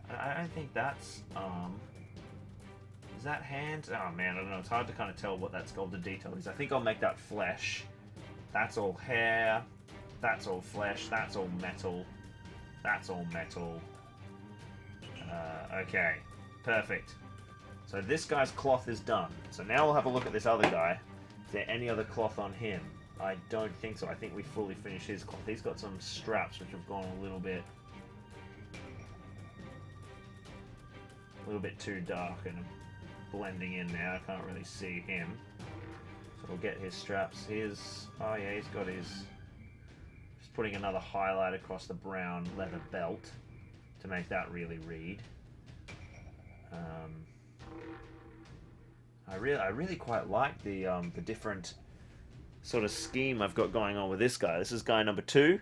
I don't think that's Is that hand? Oh man, I don't know. It's hard to kind of tell what that sculpted detail is. I think I'll make that flesh. That's all hair. That's all flesh. That's all metal. That's all metal. Okay. Perfect. So this guy's cloth is done. So now we'll have a look at this other guy. Is there any other cloth on him? I don't think so. I think we fully finished his cloth. He's got some straps which have gone a little bit too dark and blending in now. I can't really see him. So we'll get his straps. Oh yeah, he's got his. Just putting another highlight across the brown leather belt to make that really read. I really quite like the different sort of scheme I've got going on with this guy. This is guy number 2.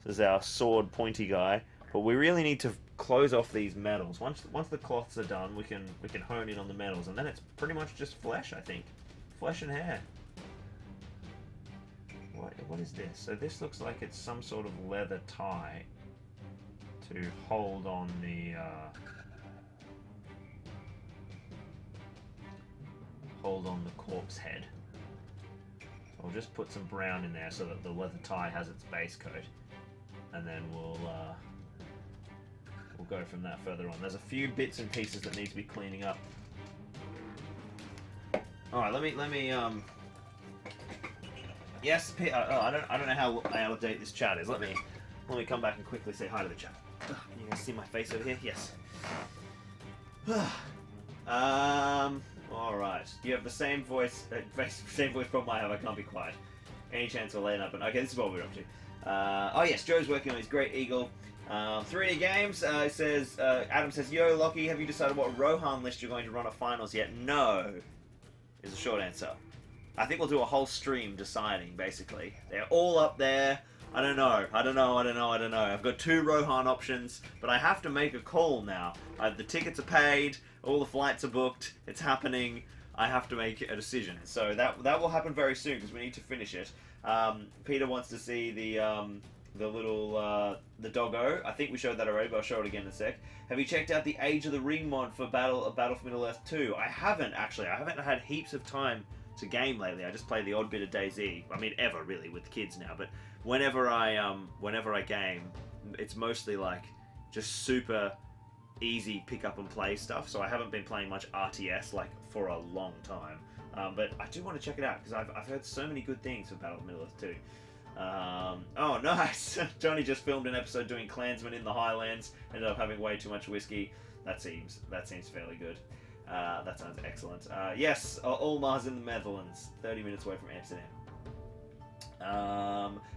This is our sword pointy guy. But we really need to close off these metals. Once the cloths are done, we can hone in on the metals, and then it's pretty much just flesh, I think. Flesh and hair. What is this? So this looks like it's some sort of leather tie to hold on the hold on the corpse head. I'll just put some brown in there so that the leather tie has its base coat, and then we'll go from that further on. There's a few bits and pieces that need to be cleaning up. All right, let me yes, I don't know how out of date this chat is. Let me come back and quickly say hi to the chat. You can see my face over here. Yes. All right. You have the same voice problem I have. I can't be quiet. Any chance we'll laying up? And okay, this is what we're up to. Oh yes, Joe's working on his Great Eagle 3D games. Says Adam says, "Yo, Lockie, have you decided what Rohan list you're going to run at finals yet?" No, is the short answer. I think we'll do a whole stream deciding. Basically, they're all up there. I don't know. I've got 2 Rohan options, but I have to make a call now. The tickets are paid, all the flights are booked, it's happening. I have to make a decision. So that will happen very soon because we need to finish it. Peter wants to see the little the doggo. I think we showed that already, but I'll show it again in a sec. Have you checked out the Age of the Ring mod for Battle for Middle-earth 2? I haven't actually. I haven't had heaps of time to game lately. I just play the odd bit of DayZ. I mean, ever really with the kids now, but whenever I game, it's mostly like just super easy pick up and play stuff. So I haven't been playing much RTS like for a long time. But I do want to check it out because I've heard so many good things for Battle of Middle-earth 2. Oh, nice! Johnny just filmed an episode doing Klansmen in the Highlands. Ended up having way too much whiskey. That seems fairly good. That sounds excellent. Yes, Ulmar's in the Netherlands, 30 minutes away from Amsterdam.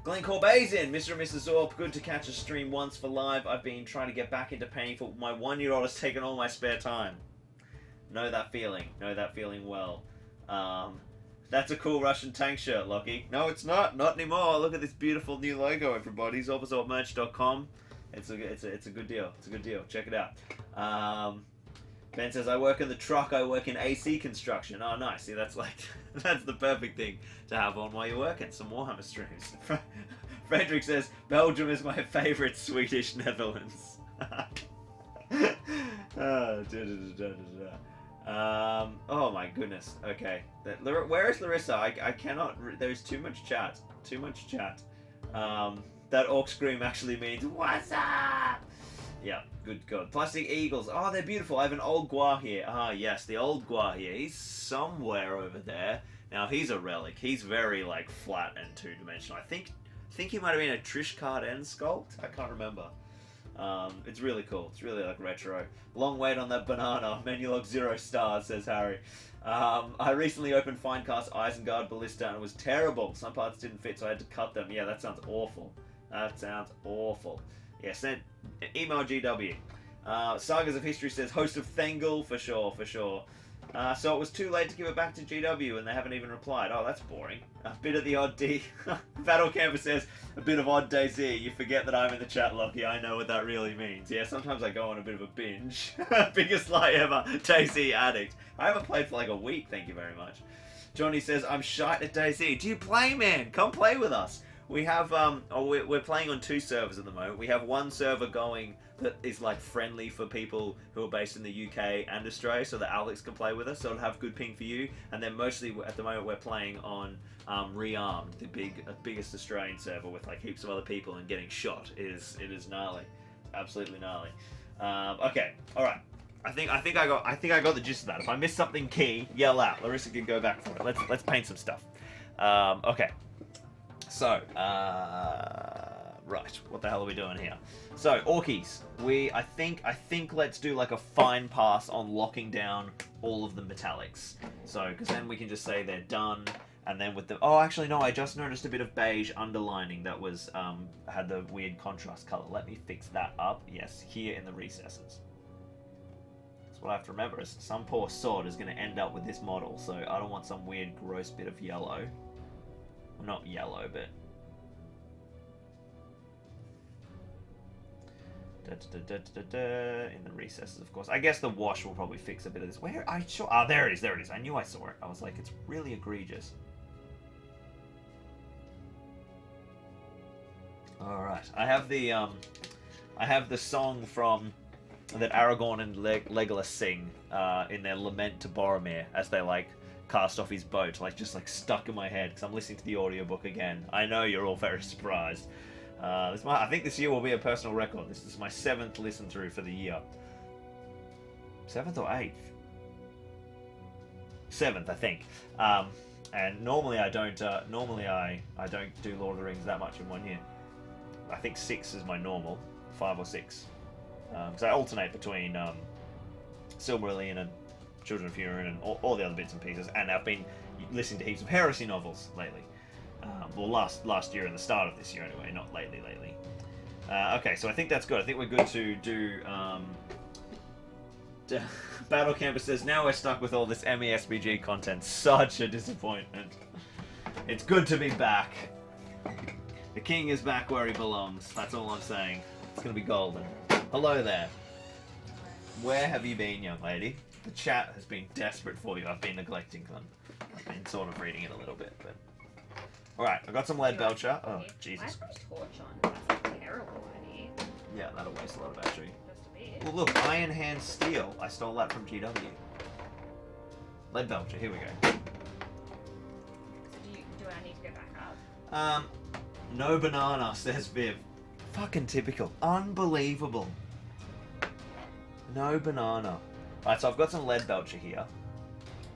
Glenn Corbay's in. Mr. and Mrs. Zorp, good to catch a stream once for live. I've been trying to get back into painting, for my 1-year-old has taken all my spare time. Know that feeling well. That's a cool Russian tank shirt, Lockie. No, it's not anymore. Look at this beautiful new logo, everybody. ZorpAZorpMerch.com. It's a good deal. It's a good deal. Check it out. Ben says, I work in the truck, I work in AC construction. Oh, nice. See, that's the perfect thing to have on while you're working. Some Warhammer streams. Frederick says, Belgium is my favourite Swedish Netherlands. Oh my goodness. Okay. Where is Larissa? I cannot... There's too much chat. That orc scream actually means, what's up? Yeah, good God. Plastic Eagles. Oh, they're beautiful. I have an old Gua here. Ah, yes, the old Gua here. He's somewhere over there. Now, he's a relic. He's very, like, flat and two-dimensional. I think he might have been a Trish Card-N sculpt. I can't remember. It's really cool. It's really, like, retro. Long wait on that banana. Menu log 0 stars, says Harry. I recently opened Finecast Isengard Ballista, and it was terrible. Some parts didn't fit, so I had to cut them. Yeah, that sounds awful. Yeah, sent email GW. Sagas of History says host of Thengel for sure. So it was too late to give it back to GW and they haven't even replied. Oh, that's boring. A bit of the odd D. Battle Camper says a bit of odd DayZ. You forget that I'm in the chat, Lockie. I know what that really means. Yeah, sometimes I go on a bit of a binge. Biggest lie ever. DayZ addict. I haven't played for like a week. Thank you very much. Johnny says I'm shite at DayZ. Do you play, man? Come play with us. We have, we're playing on 2 servers at the moment. We have one server going that is like friendly for people who are based in the UK and Australia, so that Alex can play with us, so it'll have good ping for you. And then mostly at the moment we're playing on Rearmed, the biggest Australian server with like heaps of other people and getting shot. It is gnarly, absolutely gnarly. Okay, all right. I think I got the gist of that. If I miss something key, yell out. Larissa can go back for it. Let's paint some stuff. Okay. So, right, what the hell are we doing here? So, Orkies, I think let's do like a fine pass on locking down all of the metallics. So, because then we can just say they're done, and then with the, oh, actually no, I just noticed a bit of beige underlining that was, had the weird contrast color. Let me fix that up, yes, here in the recesses. That's what I have to remember, is some poor sod is going to end up with this model, so I don't want some weird gross bit of yellow. Not yellow, but in the recesses, of course. I guess the wash will probably fix a bit of this. Where I sure? Ah, there it is. There it is. I knew I saw it. I was like, it's really egregious. All right. I have the song from that Aragorn and Legolas sing in their lament to Boromir as they like cast off his boat, like just like stuck in my head because I'm listening to the audiobook again. I know you're all very surprised. I think this year will be a personal record. This is my 7th listen through for the year. 7th or 8th? 7th, I think. And normally I don't. Normally I don't do Lord of the Rings that much in one year. I think 6 is my normal, 5 or 6. Because I alternate between Silmarillion and Children of Hurin and all the other bits and pieces. And I've been listening to heaps of heresy novels lately. Well, last year and the start of this year anyway, not lately. Okay, so I think that's good. I think we're good to do. Battle Camper says, now we're stuck with all this MESBG content. Such a disappointment. It's good to be back. The king is back where he belongs. That's all I'm saying. It's going to be golden. Hello there. Where have you been, young lady? The chat has been desperate for you. I've been neglecting them. I've been sort of reading it a little bit, but... Alright, I got some lead belcher. Oh, Jesus. Why is my torch on? That's a terrible idea. Yeah, that'll waste a lot of battery. Just a bit. Well, look, Iron Hand Steel. I stole that from GW. Lead belcher, here we go. So do I need to go back up? No banana, says Viv. Fucking typical. Unbelievable. No banana. Alright, so I've got some lead belcher here.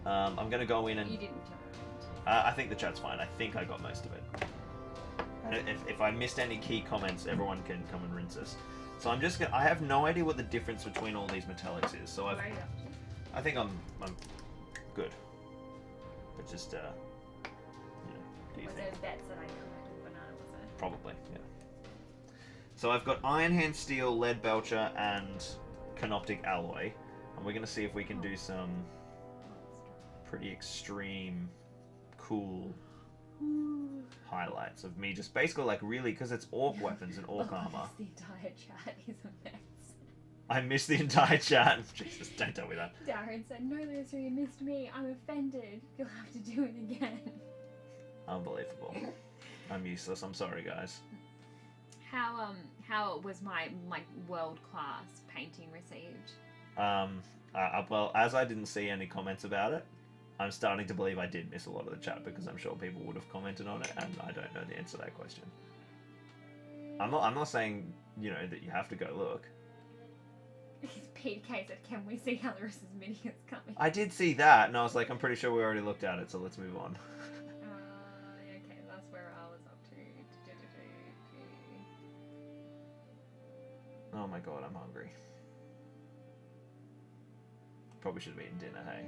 I'm gonna go in and... You didn't turn I think the chat's fine. I think I got most of it. And if I missed any key comments, everyone can come and rinse us. So I'm just gonna... I have no idea what the difference between all these metallics is. So Where are you up to? I think I'm good. But just, do you Was think? there bets that I collected a banana, was there? Probably, yeah. So I've got Iron Hand Steel, Lead Belcher, and Canoptic Alloy. And we're going to see if we can do some pretty extreme, cool highlights of me just basically like really, because it's orc weapons and orc armor. The entire chat is a mess. I missed the entire chat. Jesus, don't tell me that. Darren said, no, Lucy, you missed me. I'm offended. You'll have to do it again. Unbelievable. I'm useless. I'm sorry, guys. How was my world class painting received? Well, as I didn't see any comments about it, I'm starting to believe I did miss a lot of the chat because I'm sure people would have commented on it, and I don't know the answer to that question. I'm not saying, that you have to go look. Peter K said, can we see Alarus's minions coming? I did see that, and I was like, I'm pretty sure we already looked at it, so let's move on. Okay, that's where I was up to. Oh my god, I'm hungry. Probably should have eaten dinner, hey?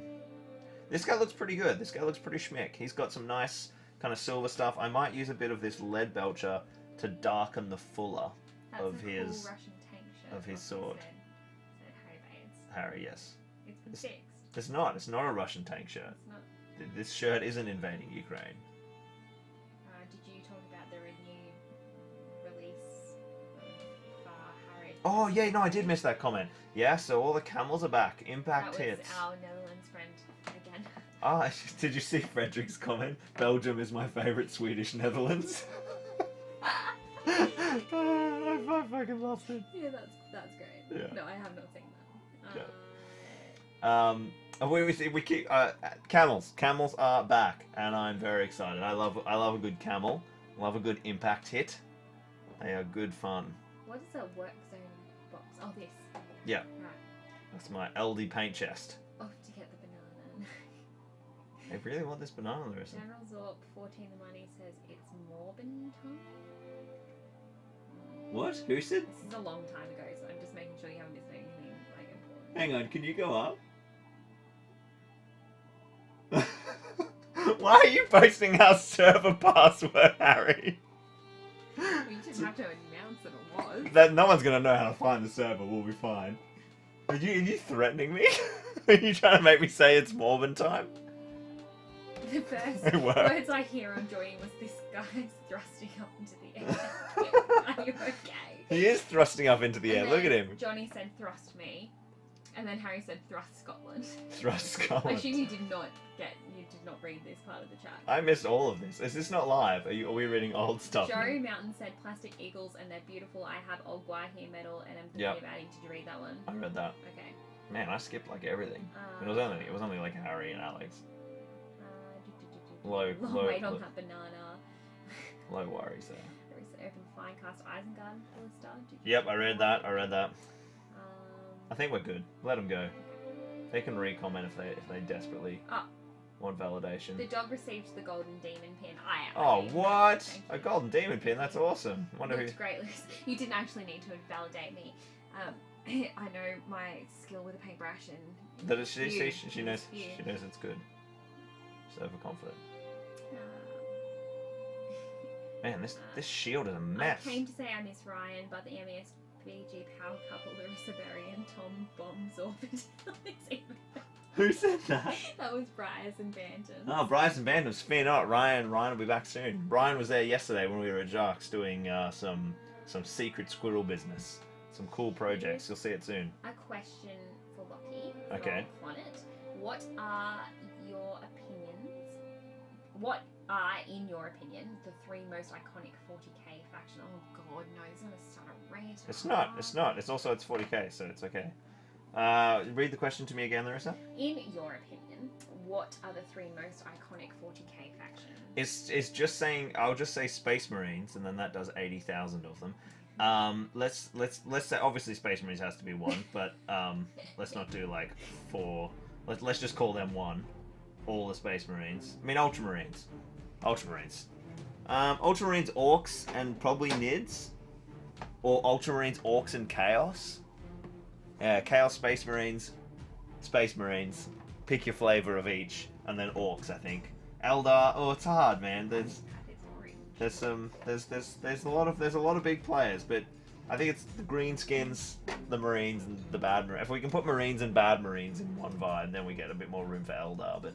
This guy looks pretty good. This guy looks pretty schmick. He's got some nice kind of silver stuff. I might use a bit of this lead belcher to darken the fuller That's of a his cool Russian tank shirt. of his What sword. Said Harry Bates. Harry, yes. It's been It's- fixed. It's not. It's not a Russian tank shirt. It's not. This shirt isn't invading Ukraine. Did you talk about the renewed release of Harry? Oh yeah, no, I did miss that comment. Yeah, so all the camels are back. Impact That was hits. our Netherlands friend again. Ah, did you see Frederick's comment? Belgium is my favourite Swedish Netherlands. I fucking lost it. Yeah, that's great. Yeah. No, I have not seen that. We keep camels. Camels are back, and I'm very excited. I love a good camel. I love a good impact hit. They are good fun. What is a work zone box? Oh, this. Yeah. Right. That's my LD paint chest. Off to get the banana. I really want this banana, Larissa. General Zorp 14 the money says it's Morbin time. What? Who said? This is a long time ago, so I'm just making sure you haven't missed anything like important. Hang on, can you go up? Why are you posting our server password, Harry? Well, you didn't have to announce that it was. That no one's gonna know how to find the server. We'll be fine. Are you threatening me? Are you trying to make me say it's Morbin time? The first It worked. words I hear on joining was this guy's thrusting up into the air. Are you okay? He is thrusting up into the air. And Look at then him. Johnny said thrust me, and then Harry said thrust Scotland. Thrust I Scotland. assume you did not read this part of the chat. I missed all of this. Is this not live? Are we reading old stuff? Joe now? Mountain said plastic eagles and they're beautiful. I have old Guahee metal and I'm thinking Yep. of adding. Did you read that one? I read that. Okay. Man, I skipped like everything. It was only like Harry and Alex. Low, long low, wait on low, that banana. low worries there. There is the open Finecast Isengard Ballista. Yep, I read that. I read that. Um, I think we're good. Let them go. They can re-comment if they desperately Ah. want validation. the dog received the golden demon pin. Oh, didn't. what? Thank A you. golden demon pin? That's awesome. Wonder who. Looked great, Lucas. You didn't actually need to validate me. I know my skill with a paintbrush and That is, she You. knows. You. She knows it's good. She's overconfident. Man, this shield is a mess. I came to say I miss Ryan, but the MESBG power couple, Larissa Berry and Tom Bombs Orbital. Who said that? That was Bryce and Banton. Oh, Bryson Bantam, spin out. Ryan will be back soon. Brian was there yesterday when we were at Jacques doing some secret squirrel business. Some cool projects. You'll see it soon. A question for Lockie. Okay. From Planet. What are your opinions? What are, in your opinion, the 3 most iconic 40k faction? Oh God, no! It's gonna start a rant. It's not. It's not. It's also it's 40k, so it's okay. Read the question to me again, Larissa. In your opinion, what are the 3 most iconic 40k factions? It's just saying. I'll just say Space Marines, and then that does 80,000 of them. Let's say obviously Space Marines has to be one, but let's not do like 4. Let's just call them 1. All the Space Marines. I mean Ultramarines. Ultramarines. Ultramarines, Orcs, and probably Nids, or Ultramarines, Orcs, and Chaos. Yeah, Chaos, Space Marines, Space Marines. Pick your flavor of each, and then Orcs. I think. Eldar. Oh, it's hard, man. There's a lot of big players, but I think it's the greenskins, the Marines, and the bad Marines. If we can put Marines and bad Marines in one vibe, then we get a bit more room for Eldar. But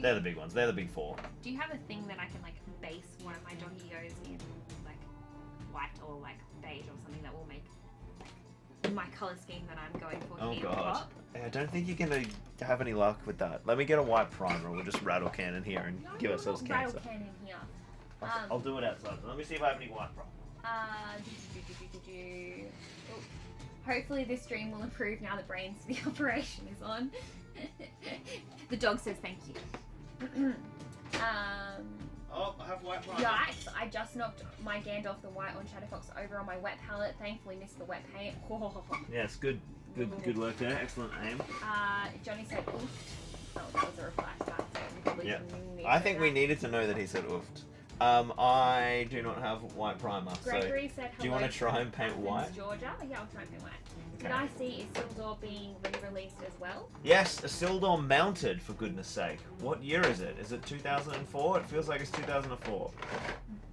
they're the big ones. They're the big 4. Do you have a thing that I can like base one of my doggies in, like white or like beige or something that will make my color scheme that I'm going for Oh here god. pop? I don't think you're gonna have any luck with that. Let me get a white primer. We'll just rattle cannon here and No, give you're ourselves not rattle cancer. cannon here. I'll do it outside. Let me see if I have any white primer. Oh, hopefully this stream will improve now the brains to the operation is on. The dog says thank you. Oh, I have white primer. Yikes, I just knocked my Gandalf the White on Shadowfox over on my wet palette. Thankfully missed the wet paint. Yes, good work there. Excellent aim. Johnny said oof. Oh, that was a reflex back, so we probably Yeah. need I to think know we that. needed to know that he said oofed. I do not have white primer, so Gregory said hello. do you want to try from and paint Athens, white? Georgia? Yeah, I'll try and paint white. Did Okay. I see Isildur being re-released as well? Yes, a Isildur mounted, for goodness sake. What year is it? Is it 2004? It feels like it's 2004.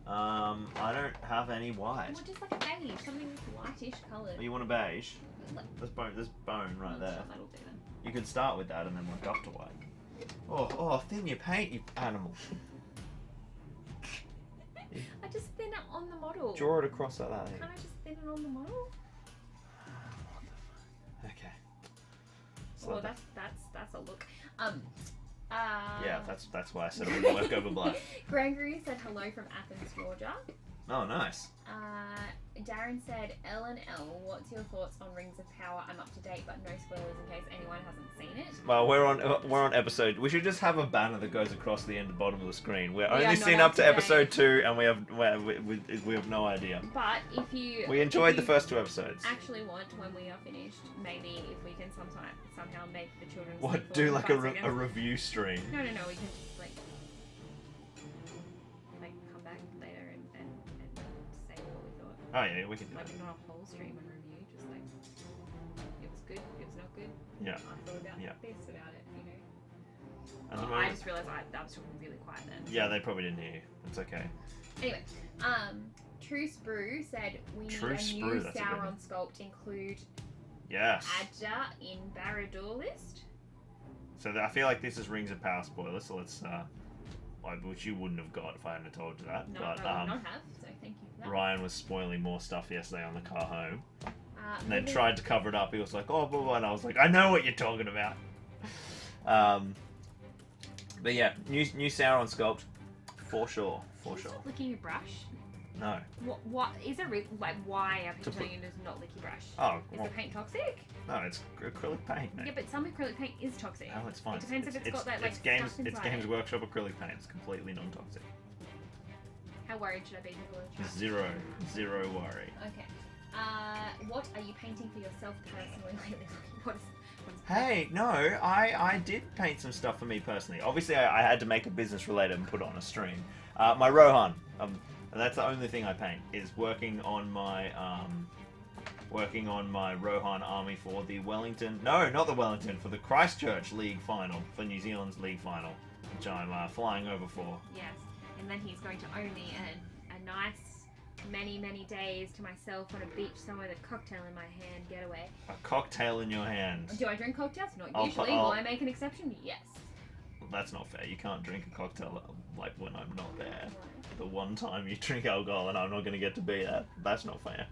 I don't have any white. Or just like a beige, something with whitish colour. Oh, you want a beige? Like, There's bone right there. That'll do then. You could start with that and then work up to white. Oh, thin your paint, you animal. I just thin it on the model. Draw it across like that. Can't I just thin it on the model? Okay. Well, that's a look. Yeah, that's why I said it would work over black. Gregory said hello from Athens, Georgia. Oh, nice. Darren said, L and L, what's your thoughts on Rings of Power? I'm up to date, but no spoilers in case anyone hasn't seen it. Well, we're on episode. We should just have a banner that goes across the end, bottom of the screen. We're We are only not seen up up to to date. episode 2, and we have no idea. But if you We enjoyed if the you first 2 episodes. actually want, when we are finished, maybe if we can somehow make the children's What? sleep Do for like 5 a seconds. review stream? No, we can just like come back later and say what we thought. Oh yeah, we can do Like that. not a whole stream and review, just like it was good, it was not good. Yeah. I thought about Yeah. this about it, you know. And the I moment- just realised I was talking really quiet then. Yeah, they probably didn't hear you. It's okay. Anyway, True Sprue said we need True a Sprue, new that's a good one. Sauron sculpt include Yes. Adja in Barad-dûr list. So I feel like this is Rings of Power spoilers. So let's, which you wouldn't have got if I hadn't told you that. No, but I would not have, so thank you for that. Ryan was spoiling more stuff yesterday on the car home, and then moving- tried to cover it up. He was like, "Oh, blah, blah," and I was like, "I know what you're talking about." But yeah, new Sauron sculpt, for sure. Stop licking your brush. No. What is it? Like, why are people To telling you to not lick your brush? Oh, Is well, the paint toxic? no, it's acrylic paint, mate. Yeah, but some acrylic paint is toxic. Oh, it's fine. It depends if it's got that, like, it's Games, stuff it's inside Games it. Workshop acrylic paint. It's completely non-toxic. How worried should I be, Nicola? Zero worry. Okay. What are you painting for yourself personally lately? What is Hey, no, I did paint some stuff for me personally. Obviously, I had to make a business related and put it on a stream. My Rohan, and that's the only thing I paint, is working on my Rohan army for the Wellington, no, not the Wellington, for the Christchurch League final, for New Zealand's League final, which I'm flying over for. Yes, and then he's going to owe me a nice many days to myself on a beach somewhere with a cocktail in my hand getaway. A cocktail in your hand. Do I drink cocktails? Not I'll- usually. I'll- Will I make an exception? Yes. That's not fair. You can't drink a cocktail like when I'm not there. The one time you drink alcohol and I'm not going to get to be there. That's not fair.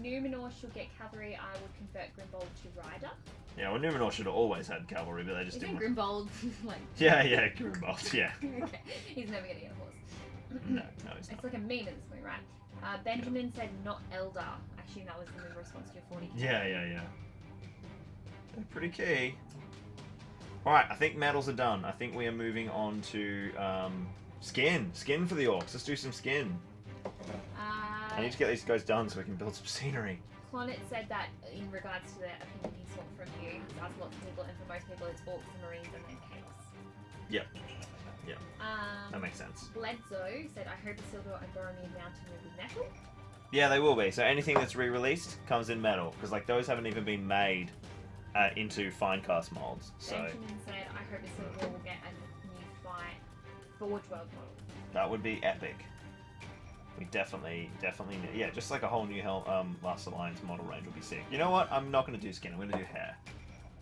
Numenor should get cavalry. I would convert Grimbold to rider. Yeah, well, Numenor should have always had cavalry, but they just Isn't didn't. Grimbold like? Yeah, Grimbold, yeah. Okay, he's never gonna get a horse. No, he's It's not. like a meme at this point, right? Benjamin said not elder. I assume that was in response to your 40. Yeah. They're pretty key. Alright, I think medals are done. I think we are moving on to skin. Skin for the orcs. Let's do some skin. I need to get these guys done so we can build some scenery. Clonet said that in regards to the opinion he sought from you, he's asked lots of people, and for most people it's orcs and marines and then chaos. Yep. That makes sense. Bledsoe said, I hope Isildur and Boromir Mountain will be metal. Yeah, they will be. So anything that's re-released comes in metal, because like those haven't even been made into fine cast molds. So Benjamin said, I hope Isildur will get a new fight Forge World model. that would be epic. We definitely need, yeah, just like a whole new Last Alliance model range would be sick. You know what? I'm not going to do skin. I'm going to do hair.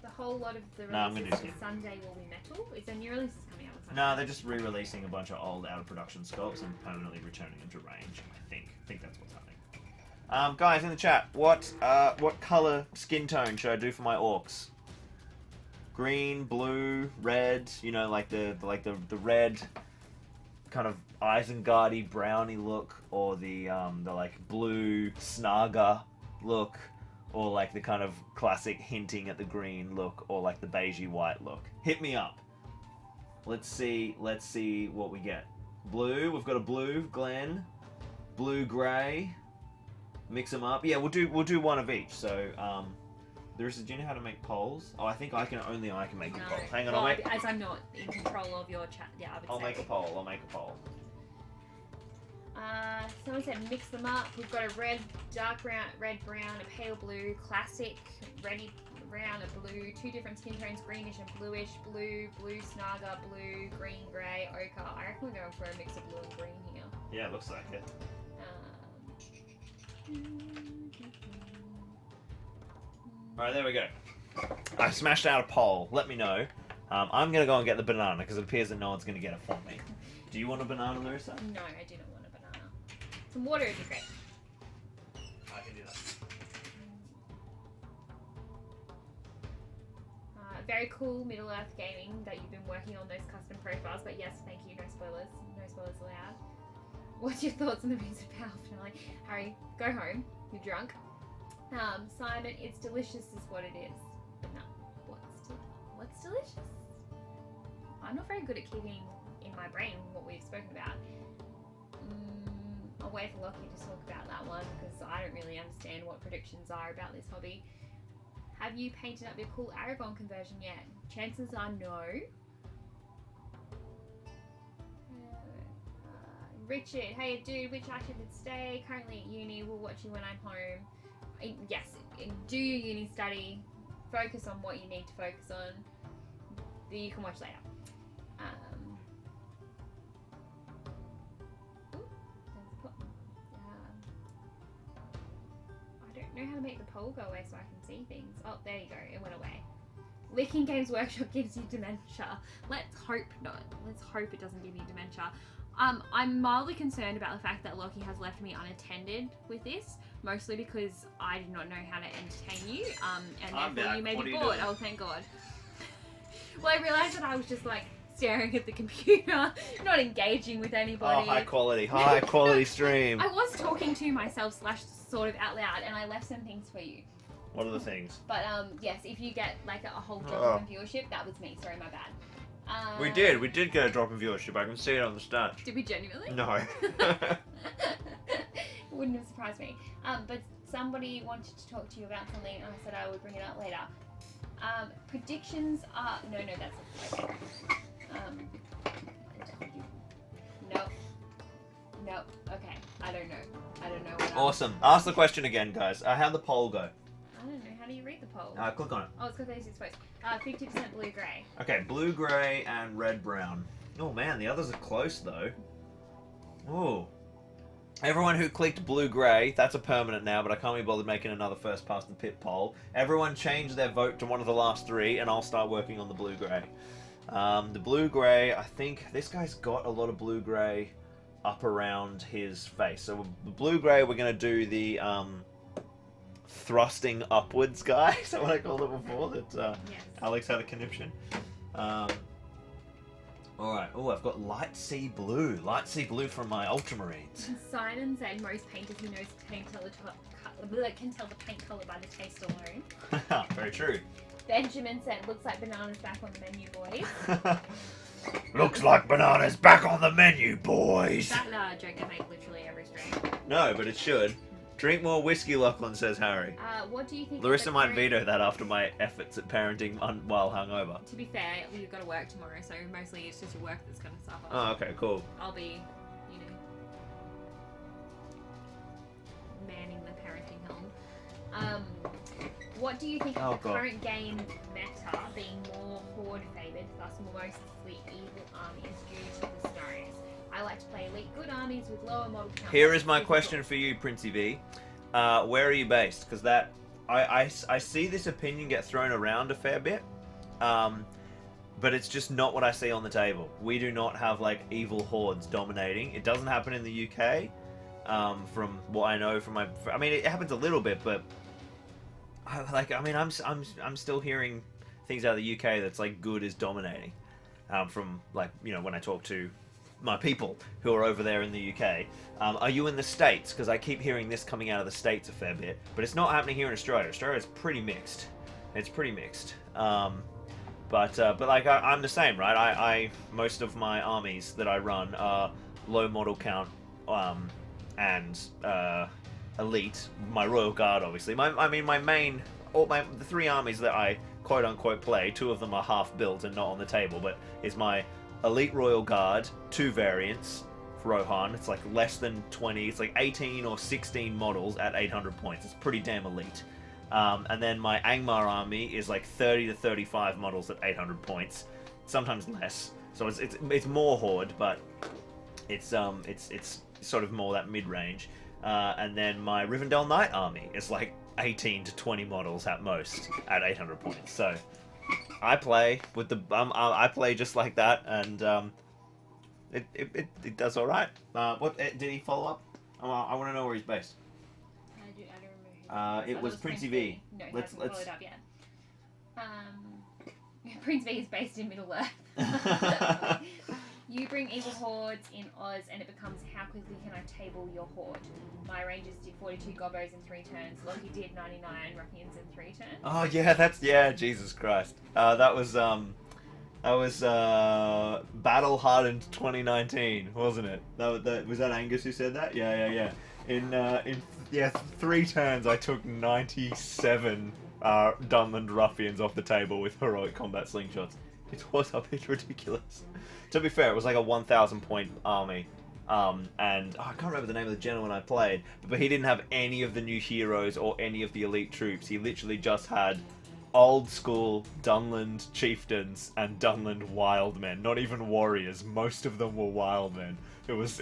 The whole lot of the No, I'm gonna releases do for skin. Sunday will be metal. Is there new releases coming out on Sunday? No, they're just re-releasing a bunch of old out-of-production sculpts and permanently returning them to range. I think that's what's happening. Guys in the chat, what color skin tone should I do for my orcs? Green, blue, red. You know, like the red kind of Isengard-y browny look, or the like blue Snaga look, or like the kind of classic hinting at the green look, or like the beigey white look. Hit me up. Let's see what we get. Blue, we've got a blue Glen, blue gray. Mix them up. Yeah, we'll do one of each. So, do you know how to make polls? Oh, I think only I can make a poll. Hang on, well, I'll make. as I'm not in control of your chat, yeah, I would I'll say. make a poll. Someone said mix them up. We've got a red, dark brown, red, brown, a pale blue, classic, reddy brown, a blue, two different skin tones, greenish and bluish, blue, blue Snaga, blue, green, grey, ochre. I reckon we're going for a mix of blue and green here. Yeah, it looks like it. Alright, there we go. I've smashed out a poll. Let me know. I'm going to go and get the banana because it appears that no one's going to get it for me. Do you want a banana, Larissa? No, I do not want a banana. Some water would be great. I can do that. Very cool, Middle Earth Gaming, that you've been working on those custom profiles, but yes, thank you, no spoilers. No spoilers allowed. What's your thoughts on the Rings of Power finale? Harry, go home. You're drunk. Simon, it's delicious is what it is. No, what's delicious? I'm not very good at keeping in my brain what we've spoken about. I'll wait for Lockie to talk about that one because I don't really understand what predictions are about this hobby. Have you painted up your cool Aragorn conversion yet? Chances are no. Richard, hey dude, which I should stay? Currently at uni, we'll watch you when I'm home. Yes, do your uni study. Focus on what you need to focus on. You can watch later. I don't know how to make the poll go away so I can see things. Oh, there you go. It went away. Licking Games Workshop gives you dementia. Let's hope not. Let's hope it doesn't give you dementia. I'm mildly concerned about the fact that Loki has left me unattended with this, mostly because I did not know how to entertain you, and I'm therefore back. you may What be are you bored. doing? Oh, thank God. Well, I realised that I was just like staring at the computer, not engaging with Oh, anybody. high quality stream. I was talking to myself / sort of out loud, and I left some things for you. What are the things? But yes, if you get like a whole Oh. drop in viewership, that was me. Sorry, my bad. We did get a drop in viewership. I can see it on the stats. Did we genuinely? No. Wouldn't have surprised me. But somebody wanted to talk to you about something, and I said I would bring it up later. Predictions are that's okay. Nope. Okay. I don't know. What Awesome. Ask the question again, guys. How'd the poll go? I don't know. How do you read the poll? Click on it. Oh, it's because these exposed. 50% blue grey. Okay, blue, grey, and red, brown. Oh man, the others are close though. Oh. Everyone who clicked blue, grey, that's a permanent now, but I can't be bothered making another first past the pit poll. Everyone change their vote to one of the last three, and I'll start working on the blue, grey. The blue, grey, I think this guy's got a lot of blue, grey up around his face. So the blue, grey, we're going to do the thrusting upwards guy. Is that what I called it before? That Yes. Alex had a conniption. Alright, oh, I've got light sea blue. Light sea blue from my ultramarines. Simon said most painters who knows can tell the paint colour by the taste alone. Very true. Benjamin said, looks like bananas back on the menu, boys. Looks like bananas back on the menu, boys. That joke I make literally every stream. No, but it should. Drink more whiskey, Lachlan, says Harry. What do you think? Larissa might veto that after my efforts at parenting while hungover. To be fair, you've got to work tomorrow, so mostly it's just your work that's going to suffer. Oh, okay, cool. I'll be, manning the parenting helm. What do you think of the current game meta being more horde favoured, thus mostly evil armies due to the scenarios? I like to play elite good armies with lower model counts. Here is my question for you, Princey V. Where are you based? Because that I see this opinion get thrown around a fair bit, but it's just not what I see on the table. We do not have like evil hordes dominating. It doesn't happen in the UK, from what I know from my. I mean, it happens a little bit, but I'm still hearing things out of the UK that's like good is dominating, from like when I talk to my people who are over there in the UK. Are you in the States? Because I keep hearing this coming out of the States a fair bit, but it's not happening here in Australia. Australia's pretty mixed. It's pretty mixed. But like I'm the same, right? I most of my armies that I run are low model count, and elite. My Royal Guard, obviously. The three armies that I quote unquote play. 2 of them are half built and not on the table, but it's my Elite Royal Guard, 2 variants for Rohan. It's like less than 20. It's like 18 or 16 models at 800 points. It's pretty damn elite. And then my Angmar army is like 30 to 35 models at 800 points, sometimes less. So it's more horde, but it's sort of more that mid range. And then my Rivendell Knight army is like 18 to 20 models at most at 800 points. So I play with the I play just like that, and it does all right. What did he follow up? I want to know where he's based. I don't remember. It was Princey V. No, he Let's hasn't followed up yet. Prince V is based in Middle Earth. You bring evil hordes in Oz, and it becomes how quickly can I table your horde? My rangers did 42 gobos in 3 turns. Loki did 99 ruffians in 3 turns. Oh yeah, Jesus Christ. That was Battle Hardened 2019, wasn't it? Was that Angus who said that? Yeah. In 3 turns I took 97 Dunland ruffians off the table with heroic combat slingshots. It was a bit ridiculous. To be fair, it was like a 1,000 point army. And I can't remember the name of the gentleman I played, but he didn't have any of the new heroes or any of the elite troops. He literally just had old school Dunland chieftains and Dunland wildmen. Not even warriors. Most of them were wildmen. He was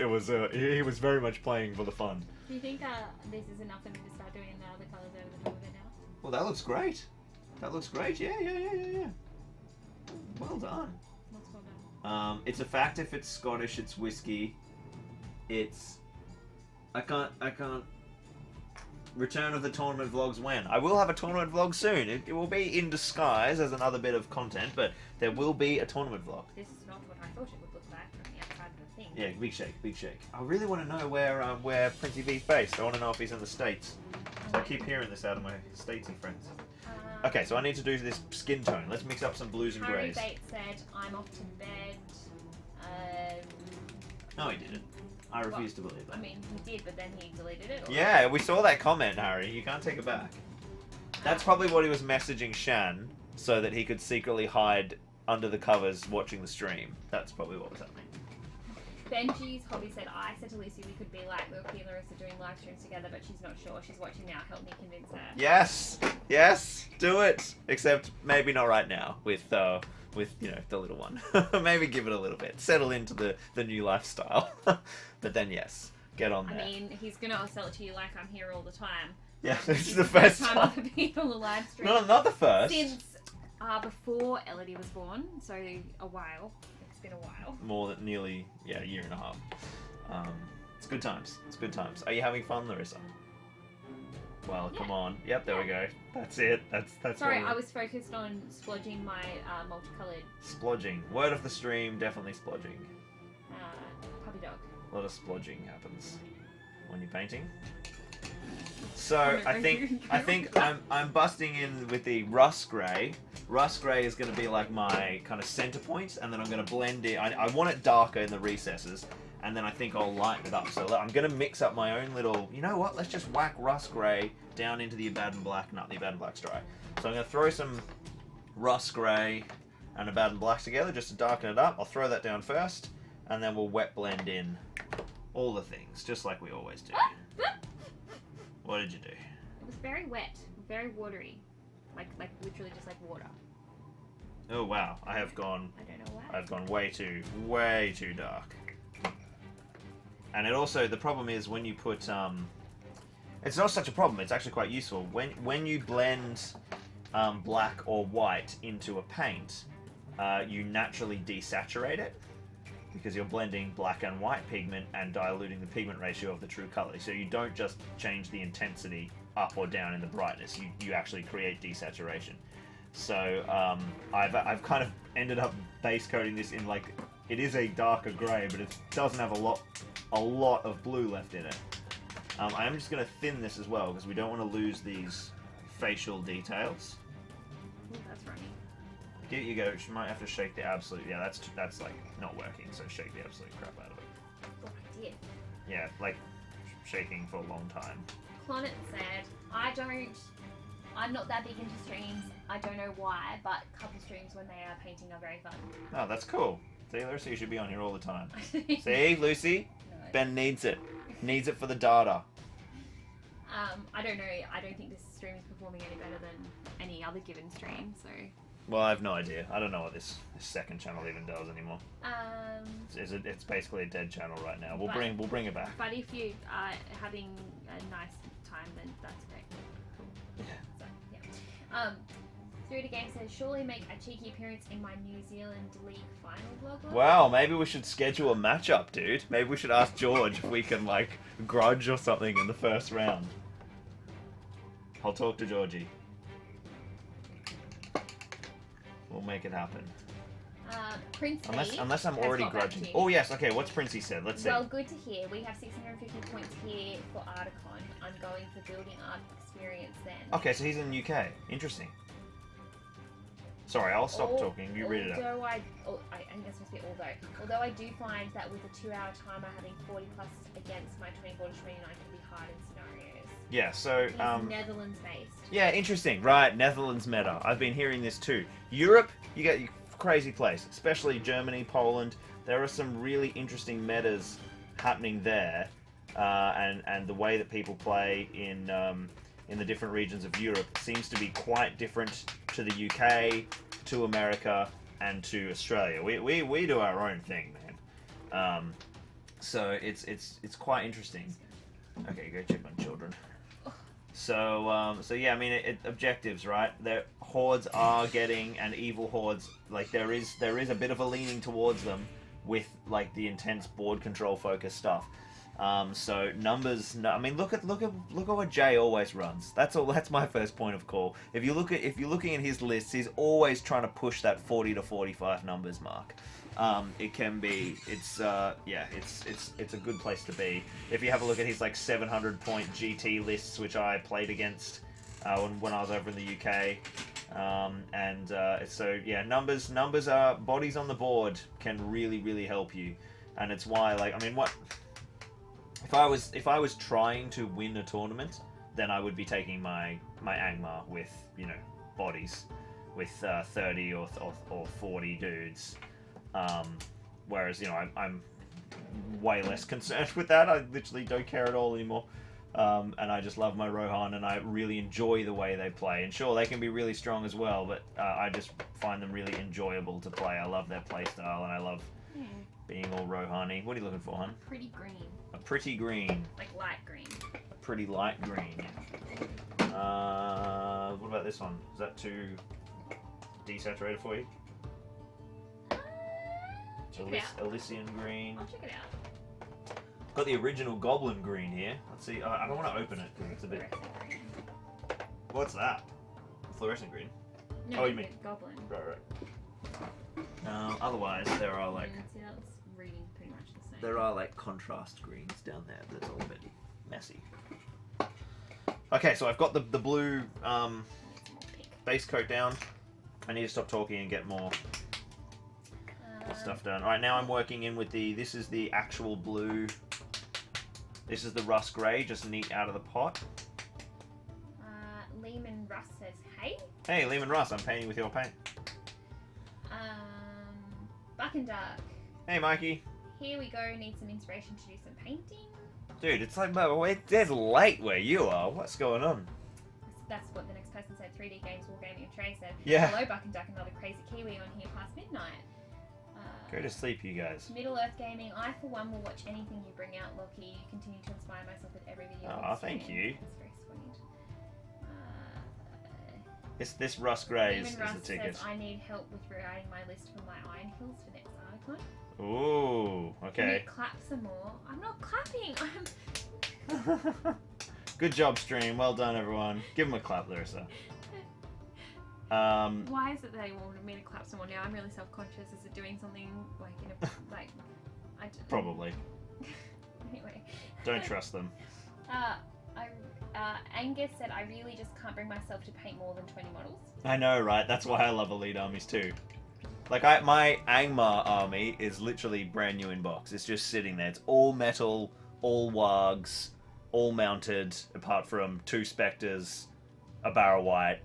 very much playing for the fun. Do you think this is enough for me to start doing the other colours over the top of it now? Well, that looks great. That looks great. Yeah. Well done. What's well done? It's a fact if it's Scottish, it's whiskey. I can't return of the tournament vlogs when? I will have a tournament vlog soon. It will be in disguise as another bit of content, but there will be a tournament vlog. This is not what I thought it would look like from the outside of the thing. Yeah, big shake, big shake. I really want to know where Princey V's based. I want to know if he's in the States. So I keep hearing this out of my Statesy friends. Okay, so I need to do this skin tone. Let's mix up some blues and Harry greys. Bates said, I'm off to bed. No, he didn't. I refuse to believe that. I mean, he did, but then he deleted it. Or... Yeah, we saw that comment, Harry. You can't take it back. That's probably what he was messaging Shan, so that he could secretly hide under the covers watching the stream. That's probably what was happening. Benji's hobby said, I said to Lucy we could be like Loki and Larissa doing live streams together, but she's not sure. She's watching now. Help me convince her. Yes! Yes! Do it! Except maybe not right now with you know, the little one. Maybe give it a little bit. Settle into the new lifestyle. But then yes, get on there. I mean, he's gonna sell it to you like I'm here all the time. Yeah, this is the first time. other people are live streaming. No, not the first. Since before Elodie was born, so a while. It's been a while. More than nearly, yeah, a year and a half. It's good times. It's good times. Are you having fun, Larissa? Well, Yeah. come on. Yep, there we go. That's it. That's Sorry, what I was focused on splodging my multicolored splodging. Word of the stream, definitely splodging. puppy dog. A lot of splodging happens when you're painting. So I think I'm busting in with the rust grey. Rust grey is going to be like my kind of center point, and then I'm going to blend it. I want it darker in the recesses, and then I think I'll lighten it up. So I'm going to mix up my own little. You know what? Let's just whack rust grey down into the Abaddon black. No, the Abaddon black's dry. So I'm going to throw some rust grey and Abaddon black together just to darken it up. I'll throw that down first, and then we'll wet blend in all the things, just like we always do. What did you do? It was very wet, very watery, like literally just like water. Oh wow, I have gone. I don't know why. I've gone way too dark. And it also, the problem is when you put it's not such a problem. It's actually quite useful when you blend black or white into a paint. You naturally desaturate it, because you're blending black and white pigment and diluting the pigment ratio of the true color. So you don't just change the intensity up or down in the brightness, you actually create desaturation. So I've kind of ended up base coating this in, like, it is a darker grey, but it doesn't have a lot of blue left in it. I am just going to thin this as well, because we don't want to lose these facial details. Ooh, that's runny. Here you go. She might have to shake the absolute. Yeah, that's like not working. So shake the absolute crap out of it. Oh, I did. Yeah, like shaking for a long time. Clonet said, I'm not that big into streams. I don't know why, but couple streams when they are painting are very fun. Oh, that's cool. See, Lucy, you should be on here all the time. No. See, Lucy, Ben needs it. Needs it for the data. I don't know. I don't think this stream is performing any better than any other given stream. So. Well, I have no idea. I don't know what this second channel even does anymore. It's basically a dead channel right now. We'll bring it back. But if you are having a nice time, then that's great. Cool. Yeah. So, yeah. Through the game says, surely make a cheeky appearance in my New Zealand League final vlog. Wow, maybe we should schedule a matchup, dude. Maybe we should ask George if we can, like, grudge or something in the first round. I'll talk to Georgie. We'll make it happen. Prince Unless I'm has already got back grudging. to you. Oh yes, okay, what's Princey said? Let's see. Well, good to hear. We have 650 points here for Articon. I'm going for building art experience then. Okay, so he's in the UK. Interesting. Sorry, I'll stop talking. You read it out. I think that's supposed to be although I do find that with a 2-hour timer, having 40 plus against my 24 to 29 can be hard in scenarios. Yeah, so He's Netherlands based. yeah, interesting. Right, Netherlands meta. I've been hearing this too. Europe, you get crazy place, especially Germany, Poland. There are some really interesting metas happening there, and the way that people play in the different regions of Europe seems to be quite different to the UK, to America, and to Australia. We do our own thing, man. So it's quite interesting. Okay, go check on children. So yeah, I mean, objectives, right? The hordes are getting, and evil hordes, like there is a bit of a leaning towards them with like the intense board control focus stuff. So numbers. No, I mean, look at what Jay always runs. That's all. That's my first point of call. If you're looking at his lists, he's always trying to push that 40 to 45 numbers mark. It can be. It's yeah. It's a good place to be. If you have a look at his like 700 point GT lists, which I played against when I was over in the UK. So yeah, numbers are bodies on the board can really help you, and it's why, like, I mean, what if I was trying to win a tournament, then I would be taking my Angmar with, you know, bodies with 30 or 40 dudes, whereas, you know, I'm way less concerned with that. I literally don't care at all anymore. And I just love my Rohan, and I really enjoy the way they play. And sure, they can be really strong as well, but I just find them really enjoyable to play. I love their play style, and I love being all Rohan-y. What are you looking for, hon? Pretty green. A pretty green. Like light green. A pretty light green. What about this one? Is that too desaturated for you? Check it out. Elysian green. I'll check it out. Got the original Goblin green here. Let's see. I don't want to open it because it's a bit. What's that? Fluorescent green. No, Oh, you mean goblin. right. Otherwise, there are like See, that's reading pretty much the same. there are like contrast greens down there, but it's all a bit messy. Okay, so I've got the blue base coat down. I need to stop talking and get more stuff done. All right, now I'm working in with this is the actual blue. This is the rust grey, just neat out of the pot. Lehman Russ says, hey. Hey, Lehman Russ, I'm painting with your paint. Buck and Dark. Hey, Mikey. Here we go, need some inspiration to do some painting. Dude, it's like, it's dead late where you are. What's going on? That's what the next person said. 3D Games Wargaming and Trey said. Yeah. Hello, Buck and Duck, another crazy Kiwi on here past midnight. Go to sleep, you guys. Middle Earth Gaming. I, for one, will watch anything you bring out, Lockie. You continue to inspire myself with every video. Oh, thank you. That's very sweet. This rust grey is Lehman the Russ ticket. says, I need help with rewriting my list for my Iron Hills for next icon. Ooh, Can you okay. clap some more? I'm not clapping. I'm. Good job, stream. Well done, everyone. Give him a clap, Larissa. Why is it that they wanted me to clap some more now? I'm really self-conscious. Is it doing something like in a like? Probably. Anyway. Don't trust them. Angus said, I really just can't bring myself to paint more than 20 models. I know, right? That's why I love Elite Armies too. Like, my Angmar army is literally brand new in box. It's just sitting there. It's all metal, all wargs, all mounted, apart from 2 Spectres, a Barrow White.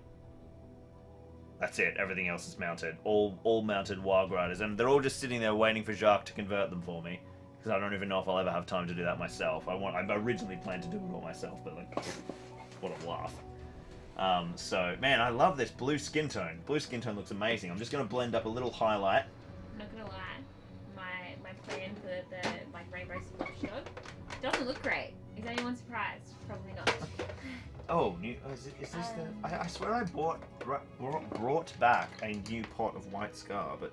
That's it. Everything else is mounted. All mounted Warg Riders. And they're all just sitting there waiting for Jacques to convert them for me. Because I don't even know if I'll ever have time to do that myself. I originally planned to do it all myself, but like, what a laugh. So, man, I love this blue skin tone. Blue skin tone looks amazing. I'm just going to blend up a little highlight. I'm not gonna lie, my plan for the like rainbow splash dog doesn't look great. Is anyone surprised? Probably not. Oh, is this the... I swear I brought back a new pot of White Scar, but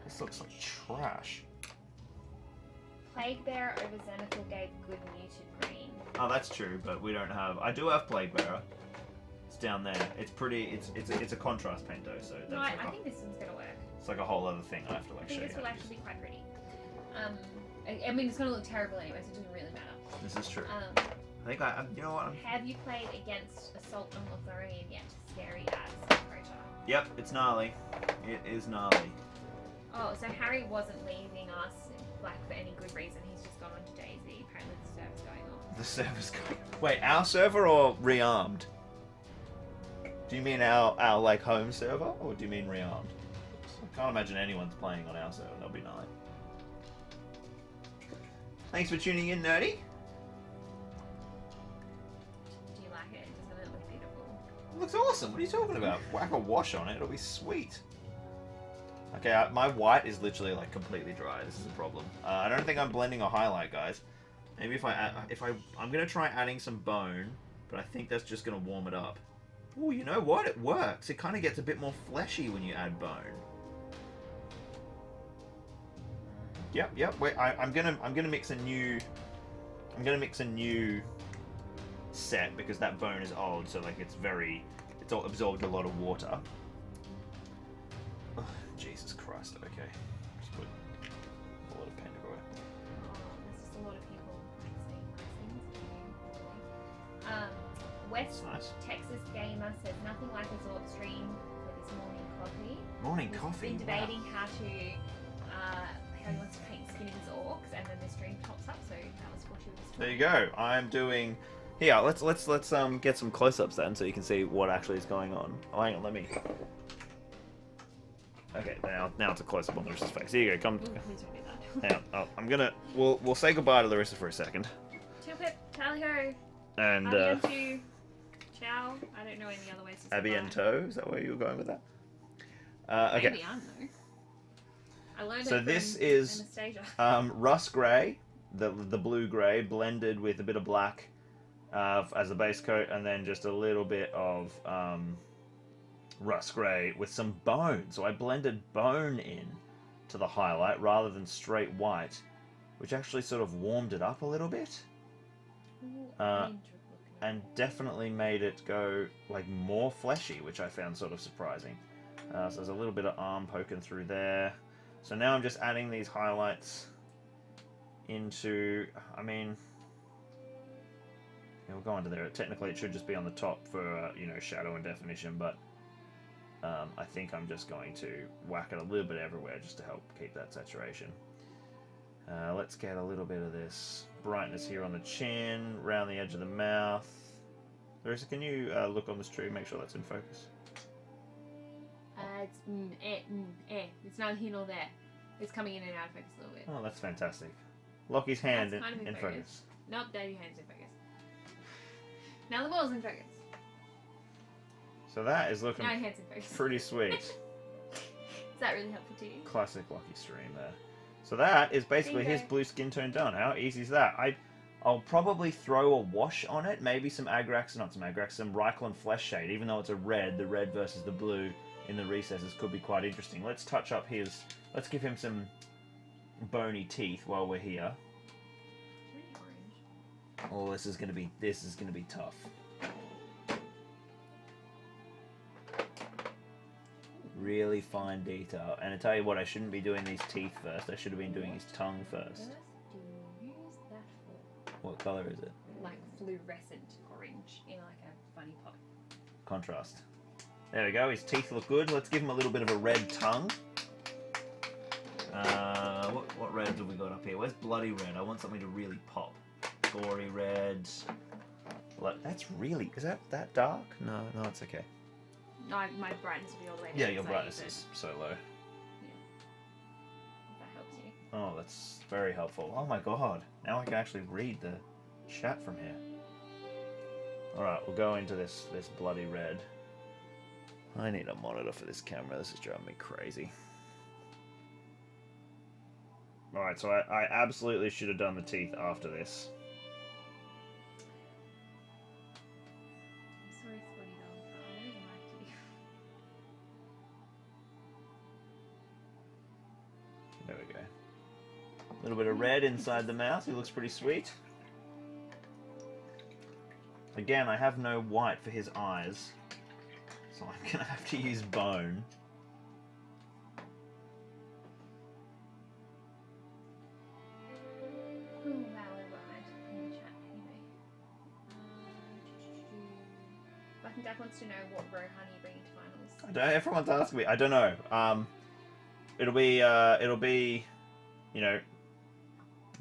this looks like trash. Plague Bearer over Xenophil gave good muted green. Oh, that's true, but we don't have... I do have Plague Bearer. It's down there. It's pretty... It's a contrast paint, though, so... That's No, like I think this one's gonna work. It's like a whole other thing I have to, like, I show think you. this will actually be quite pretty. I mean, it's gonna look terrible anyway, so it doesn't really matter. This is true. Um, I think you know what? Have you played against Assault on Lothlorien yet? Scary as Prota. Yep, it's gnarly. It is gnarly. Oh, so Harry wasn't leaving us like for any good reason. He's just gone on to Daisy. Apparently the server's going on. The server's going... Wait, our server or rearmed? Do you mean our like home server, or do you mean rearmed? I can't imagine anyone's playing on our server. That'll be gnarly. Thanks for tuning in, Nerdy. Do you like it? Doesn't it look beautiful? It looks awesome. What are you talking about? Whack a wash on it. It'll be sweet. Okay, my white is literally like completely dry. This is a problem. I don't think I'm blending a highlight, guys. Maybe I'm gonna try adding some bone, but I think that's just gonna warm it up. Oh, you know what? It works. It kind of gets a bit more fleshy when you add bone. Yep. Wait, I'm gonna mix a new I'm gonna mix a new set because that bone is old, so like it's all absorbed a lot of water. Oh, Jesus Christ, okay. Just put a lot of paint everywhere. There's just a lot of people saying nice things. West Nice. Texas Gamer says nothing like a Zork stream for this morning coffee. Morning We've coffee. been debating how he wants to paint skinny Zorks, and then the stream pops up, so that was what he was There you go. I'm doing. Here, let's get some close-ups then, so you can see what actually is going on. Oh, hang on, let me. Okay, now it's a close-up on Larissa's face. Here you go. Come. Ooh, please don't do that. Hang on. Oh, I'm gonna. We'll say goodbye to Larissa for a second. Tulip, tally ho. And Abiento, ciao. I don't know any other ways to say bye. Abiento. Is that where you were going with that? Okay. Maybe, I don't know. I learned So it this from is Anastasia. rust grey, the blue grey, blended with a bit of black as the base coat, and then just a little bit of rust grey with some bone. So I blended bone in to the highlight rather than straight white, which actually sort of warmed it up a little bit, and definitely made it go like more fleshy, which I found sort of surprising. So there's a little bit of arm poking through there. So now I'm just adding these highlights into, I mean, yeah, we'll go into there. Technically, it should just be on the top for, you know, shadow and definition, but I think I'm just going to whack it a little bit everywhere just to help keep that saturation. Let's get a little bit of this brightness here on the chin, around the edge of the mouth. Larissa, can you look on this tree, make sure that's in focus? It's not here nor there. It's coming in and out of focus a little bit. Oh, that's fantastic. Lockie's hand That's kind of in in focus. focus. Nope, there your hand's in focus. Now the ball's in focus. So that is looking Now your hand's in focus. pretty sweet. Is that really helpful to you? Classic Lockie stream there. So that is basically Bingo. his blue skin tone done. How easy is that? I'll probably throw a wash on it, maybe some Agrax, not some Agrax, some Reikland Flesh Shade, even though it's a red, the red versus the blue in the recesses could be quite interesting. Let's touch up let's give him some bony teeth while we're here. It's really orange. Oh, this is gonna be tough. Really fine detail. And I tell you what, I shouldn't be doing these teeth first. I should have been doing his tongue first. What do you use that for? What color is it? Like fluorescent orange in like a funny pot. Contrast. There we go. His teeth look good. Let's give him a little bit of a red tongue. What reds have we got up here? Where's bloody red? I want something to really pop. Gory red. That's really... Is that dark? No, it's okay. No, my brightness will be all the way down. Yeah, your so I brightness use it. is so low. If that helps you. Oh, that's very helpful. Oh my god. Now I can actually read the chat from here. Alright, we'll go into this bloody red. I need a monitor for this camera. This is driving me crazy. Alright, so I absolutely should have done the teeth after this. I'm sorry, Spotty Dog, but I really like you. There we go. A little bit of red inside the mouth. He looks pretty sweet. Again, I have no white for his eyes, so I'm going to have to use bone. Oh, wow, we're right in the chat anyway. Button Duck wants to know what Rohan you bringing to finals. Everyone's asking me. I don't know. It'll be, you know,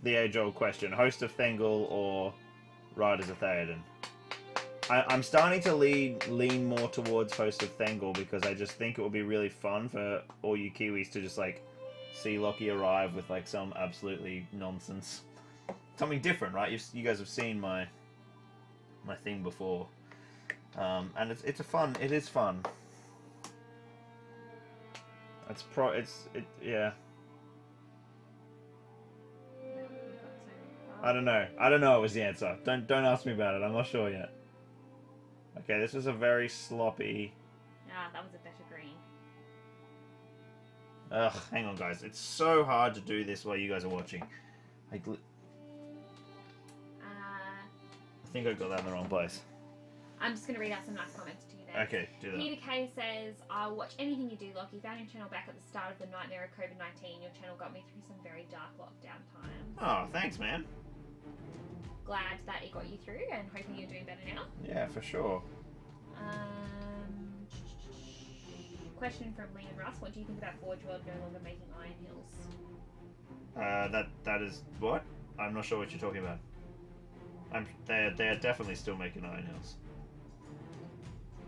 the age-old question: Host of Thengel or Riders of Theoden. I'm starting to lean more towards Host of Thengel because I just think it would be really fun for all you Kiwis to just like see Lockie arrive with like some absolutely nonsense, something different, right? You guys have seen my thing before, and it is fun. Yeah. I don't know. It was the answer. Don't ask me about it. I'm not sure yet. Okay, this was a very sloppy. Ah, that was a better green. Ugh, hang on, guys. It's so hard to do this while you guys are watching. I think I got that in the wrong place. I'm just going to read out some nice comments to you there. Okay, do that. Peter K says, I'll watch anything you do, Lockie. Found your channel back at the start of the nightmare of COVID-19. Your channel got me through some very dark lockdown times. Oh, thanks, man. Glad that it got you through and hoping you're doing better now. Yeah, for sure. Question from Lee and Russ. What do you think about Forge World no longer making Iron Hills? That is what? I'm not sure what you're talking about. They're definitely still making Iron Hills.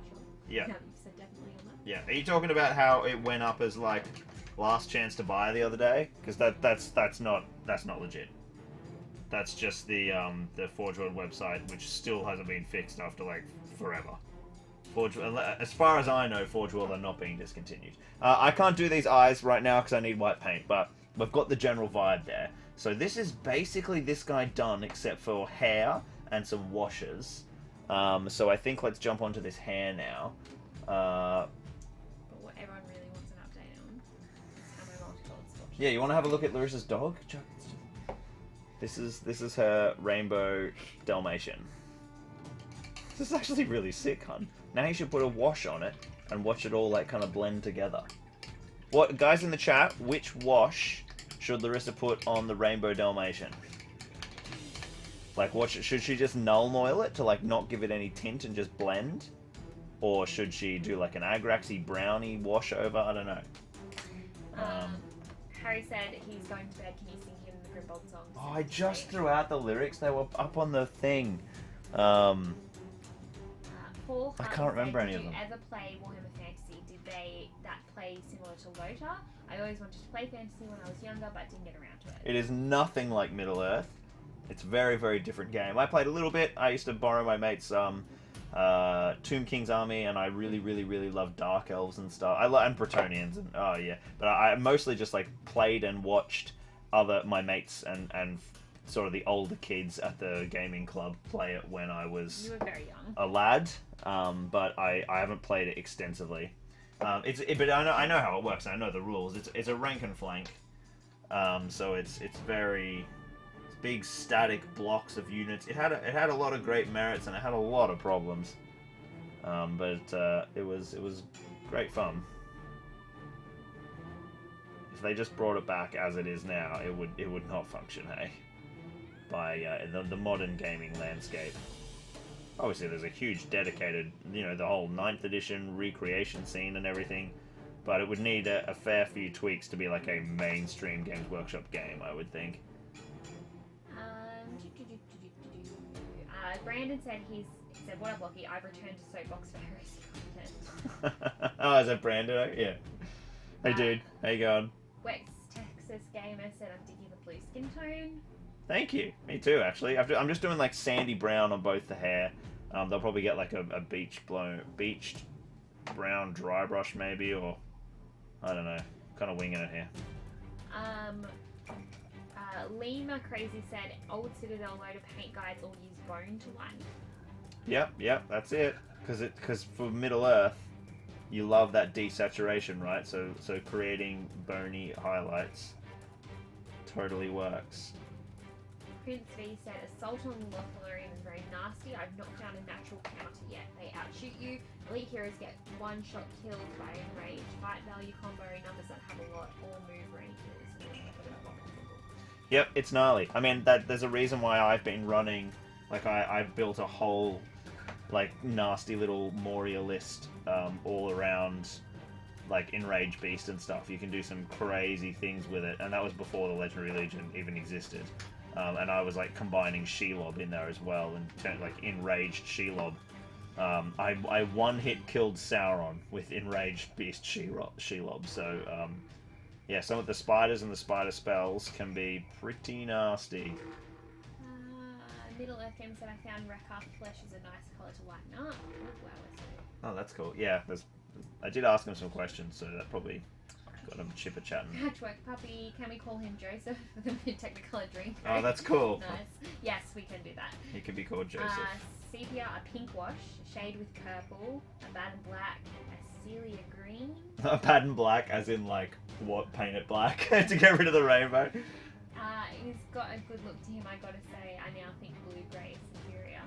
Sure. Yeah. You said definitely on that. Yeah. Are you talking about how it went up as like last chance to buy the other day? Because that's not legit. That's just the Forge World website, which still hasn't been fixed after like forever. As far as I know, Forge World are not being discontinued. I can't do these eyes right now because I need white paint, but we've got the general vibe there. So this is basically this guy done, except for hair and some washes. So I think let's jump onto this hair now. But what everyone really wants an update on is how my multicolored swatch. Yeah, you want to have a look at Larissa's dog? This is her rainbow Dalmatian. This is actually really sick, hun. Now you should put a wash on it and watch it all like kind of blend together. What guys in the chat? Which wash should Larissa put on the rainbow Dalmatian? Like, should she just null oil it to like not give it any tint and just blend, or should she do like an Agraxy brownie wash over? I don't know. Harry said he's going to bed. Can you sing him the Grimbold songs? Oh, I just threw out the lyrics. They were up on the thing. Paul I Hunt can't remember said, any of them. Did you ever play Warhammer Fantasy? Did that play similar to LOTA? I always wanted to play Fantasy when I was younger, but didn't get around to it. It is nothing like Middle Earth. It's a very, very different game. I played a little bit. I used to borrow my mate's Tomb King's Army, and I really, really, really love Dark Elves and stuff. And Bretonnians, and oh yeah. But I mostly just like played and watched my mates and sort of the older kids at the gaming club play it when I was You were very young. a lad. But I haven't played it extensively. But I know how it works. I know the rules. It's a rank and flank. So it's very big static blocks of units. It had a lot of great merits and it had a lot of problems. But it was great fun. If they just brought it back as it is now, it would not function, hey, by the modern gaming landscape. Obviously, there's a huge dedicated, the whole 9th edition recreation scene and everything, but it would need a fair few tweaks to be like a mainstream Games Workshop game, I would think. Brandon said what up, Lockie? I've returned to Soapbox for heresy content. Oh, is that Brandon? Yeah. Hey, dude. How you going? Wex Texas Gamer said I'm digging the blue skin tone. Thank you. Me too, actually. I'm just doing like sandy brown on both the hair. They'll probably get like a beached brown dry brush maybe, or I don't know. Kind of winging it here. Lima Crazy said old Citadel loader paint guides all use bone to lighten. Yep, that's it. Because for Middle Earth, you love that desaturation, right? So creating bony highlights totally works. Prince V said Assault on Lothlorien is very nasty. I've knocked down a natural counter yet. They outshoot you. Elite heroes get one shot killed by enraged. Fight value combo numbers that have a lot or move ranges. Yep, it's gnarly. I mean, there's a reason why I've been running. Like I've built a whole like nasty little Moria list all around like Enraged Beast and stuff. You can do some crazy things with it, and that was before the Legendary Legion even existed. And I was like combining Shelob in there as well, and turned like Enraged Shelob. I one-hit killed Sauron with Enraged Beast Shelob. So yeah, some of the spiders and the spider spells can be pretty nasty. Middle Earth Games said I found Rekka flesh is a nice colour to lighten up. Oh, that's cool. Yeah, I did ask him some questions, so that probably got him chipper chatting. Patchwork Puppy, can we call him Joseph for the Technicolor drink? Oh, that's cool. Nice. Yes, we can do that. He could be called Joseph. Sepia, a pink wash, shade with purple, a bad and black, a Celia green. A pad and black, as in like what? Paint it black to get rid of the rainbow. He's got a good look to him, I gotta say. I now think blue grey is superior.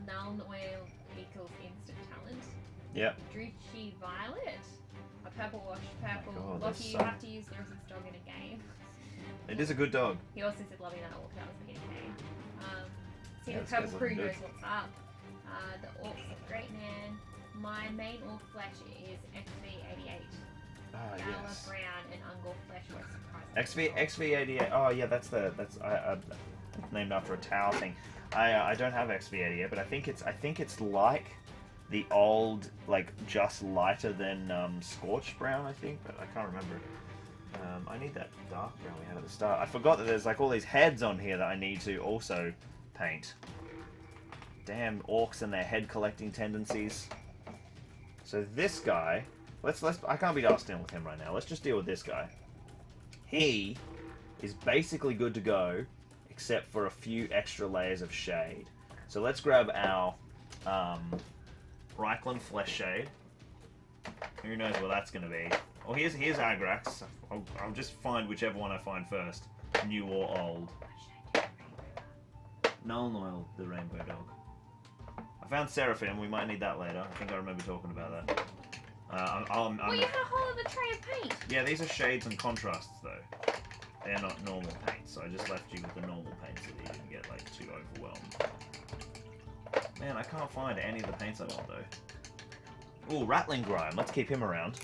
Nuln-Oil equals instant talent. Yep. Druchii Violet. A purple wash, purple. God, Lockie, that's you so- have to use Lewis's dog in a game. It is a good dog. He also said loving that orc, that was PDK. See, Yeah, the this purple guy's crew looking knows good. what's up. The orcs are great, man. My main orc flesh is XV88. Ah, Gala, yes. Brown, and Ungor flesh was surprising. XV88. Oh yeah, that's named after a tower thing. I don't have XV88, but I think it's like the old, like just lighter than Scorched Brown, I think, but I can't remember. I need that dark brown we had at the start. I forgot that there's like all these heads on here that I need to also paint. Damn orcs and their head collecting tendencies. So this guy, I can't be asked dealing with him right now. Let's just deal with this guy. He is basically good to go, except for a few extra layers of shade. So let's grab our Reikland Flesh Shade. Who knows what that's going to be? Oh, here's Agrax. I'll just find whichever one I find first, new or old. Nuln-Oil, the rainbow dog. I found Seraphim. We might need that later. I think I remember talking about that. Well, you had a whole other tray of paint. Yeah, these are shades and contrasts, though. They're not normal paints, so I just left you with the normal paints so that you didn't get, like, too overwhelmed. Man, I can't find any of the paints I want, though. Ooh, Rattling Grime. Let's keep him around.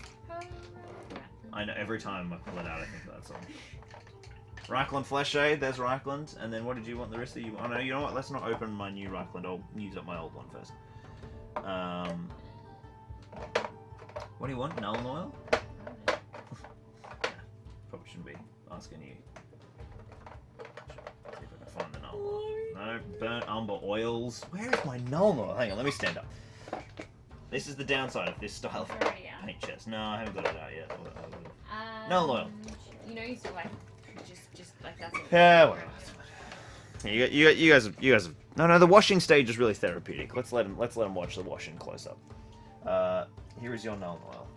I know, every time I pull it out, I think of that song. Reikland Flesh Shade, there's Reikland. And then what did you want the rest of you? Oh, no, you know what? Let's not open my new Reikland. I'll use up my old one first. What do you want? Nuln-Oil? Probably shouldn't be asking you. See if I can find the Nuln-Oil. No, burnt umber oils. Where is my Nuln-Oil? Hang on, let me stand up. This is the downside of this style of Already out. paint chest. No, I haven't got it out yet. Nuln-Oil. You know, you still like just like that's it. Yeah, well, you guys have, no, the washing stage is really therapeutic. Let's let him watch the washing close up. Here is your Nuln-Oil.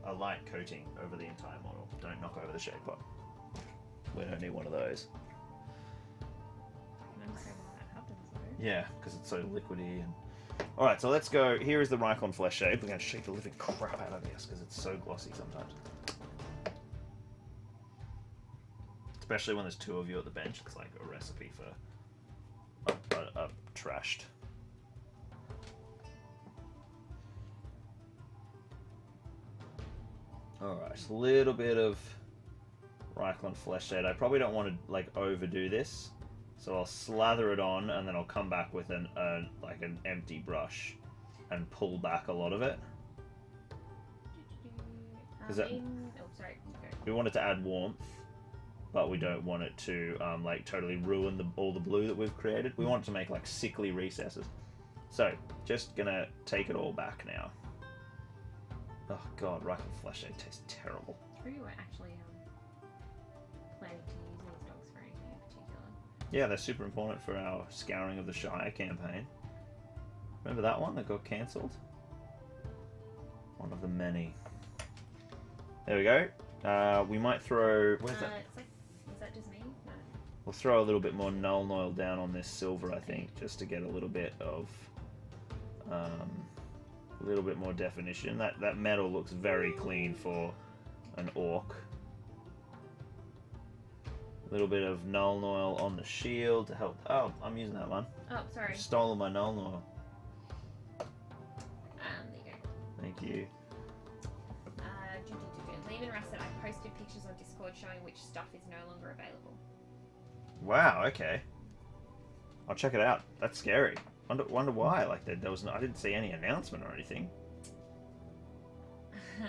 A light coating over the entire model. Don't knock over the shade pot. We don't need one of those. Yeah, because it's so liquidy. And alright, so let's go. Here is the Reikland Flesh Shade. We're going to shake the living crap out of this because it's so glossy sometimes. Especially when there's two of you at the bench. It's like a recipe for a trashed. Alright, a little bit of Reikland Flesh Shade. I probably don't want to like overdo this. So I'll slather it on, and then I'll come back with like an empty brush and pull back a lot of it. Is that, Oh, sorry. Okay. we want it to add warmth, but we don't want it to like totally ruin all the blue that we've created. We want it to make like sickly recesses. So just gonna take it all back now. Oh god, Reikland Flesh Shade tastes terrible. True, you weren't actually planning to use these dogs for anything in particular. Yeah, they're super important for our Scouring of the Shire campaign. Remember that one that got cancelled? One of the many. There we go. We might throw... Where's that? It's like, is that just me? No. We'll throw a little bit more Nuln-Oil down on this silver, I think, just to get a little bit of... a little bit more definition. That metal looks very clean for an orc. A little bit of Nuln-Oil on the shield to help... Oh, I'm using that one. Oh, sorry. I've stolen my Nuln-Oil. There you go. Thank you. Lehman Russ said I posted pictures on Discord showing which stuff is no longer available. Wow, okay. I'll check it out. That's scary. Wonder why. Like there was no, I didn't see any announcement or anything.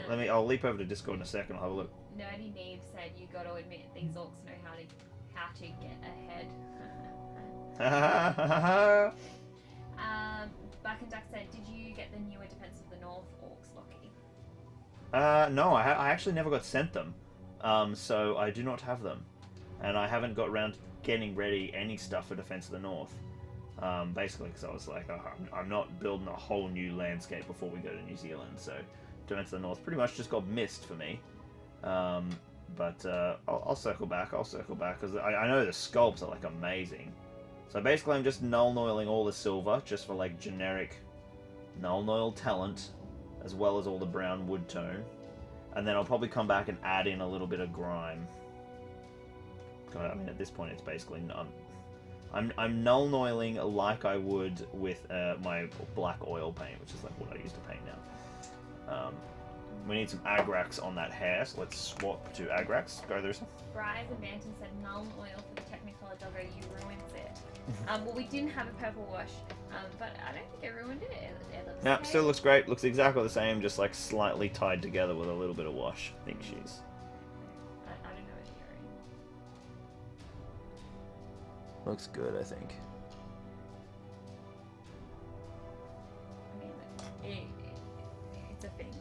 I'll leap over to Discord in a second. I'll have a look. Nerdy Neve said you got to admit these orcs know how to get ahead. Buck and Duck said, did you get the newer Defense of the North orcs, Lockie? No, I actually never got sent them. So I do not have them. And I haven't got around to getting ready any stuff for Defense of the North. Basically because I was like, I'm not building a whole new landscape before we go to New Zealand. So Defense of the North pretty much just got missed for me. But I'll circle back. I'll circle back because I know the sculpts are like amazing. So basically I'm just null-noiling all the silver, just for like generic null-noil talent, as well as all the brown wood tone. And then I'll probably come back and add in a little bit of grime. I mean, at this point it's basically none. I'm null-noiling like I would with my black oil paint, which is like what I used to paint now. We need some Agrax on that hair, so let's swap to Agrax. Go there. Rise and Manton said null oil for the Technicolor doggo, you ruined it. Well, we didn't have a purple wash, but I don't think it ruined it. It looks Yeah, okay. still looks great. Looks exactly the same, just like slightly tied together with a little bit of wash. I think she's... I don't know what you're Looks good, I think. I mean, it's a thing.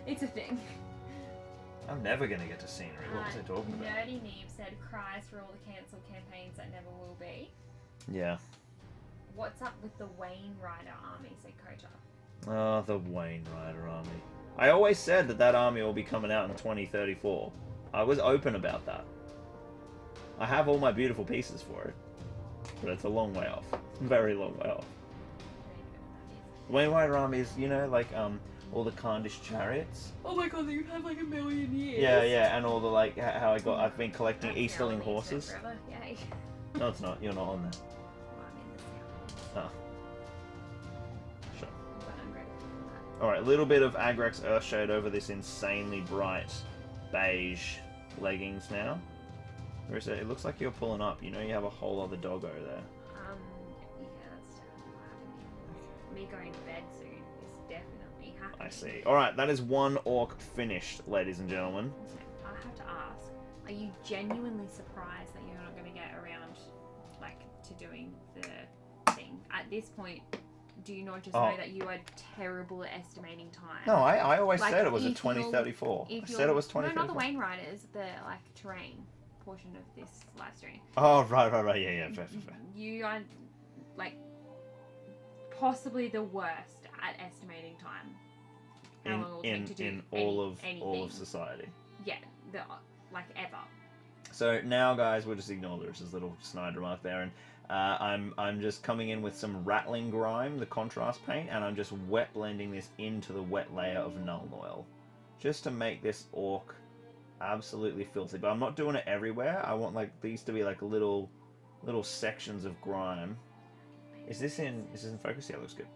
It's a thing. I'm never gonna get to scenery. What was I talking about? Nerdy Neve said, cries for all the cancelled campaigns that never will be. Yeah. What's up with the Wayne Rider army, said Kota. Oh, the Wayne Rider army. I always said that army will be coming out in 2034. I was open about that. I have all my beautiful pieces for it. But it's a long way off. Very long way off. Wayne Rider army is, you know, like, all the Khandish chariots. Oh my god, you have like a million years. Yeah, yeah, and all the, like, how I've been collecting That's Easterling now on the horses. internet forever. Yay. No, it's not. You're not on there. Well, I'm in this now. Oh. Sure. But I'm grateful for that. Alright, a little bit of Agrax Earthshade over this insanely bright beige leggings now. Marissa, it looks like you're pulling up. You know you have a whole other doggo there. Yeah, that's definitely happening. Me going to bed soon is definitely happening. I see. Alright, that is one orc finished, ladies and gentlemen. I have to ask, are you genuinely surprised that you're not going to get around, like, to doing the thing? At this point, do you not just know that you are terrible at estimating time? No, I always Like, said it was a if you're- 2034. I If said you're- it was 2034. No, not the Wayne Riders, the, like, terrain portion of this live stream. Oh, right, yeah, fair. You are, like, possibly the worst at estimating time. How long it will take to do In all of anything. society. Yeah, like, ever. So now, guys, we'll just ignore this little snide remark there, and I'm just coming in with some Rattling Grime, the contrast paint, and I'm just wet blending this into the wet layer of Null Oil, just to make this orc absolutely filthy. But I'm not doing it everywhere. I want like these to be like little sections of grime. Is this in focus? Yeah, it looks good.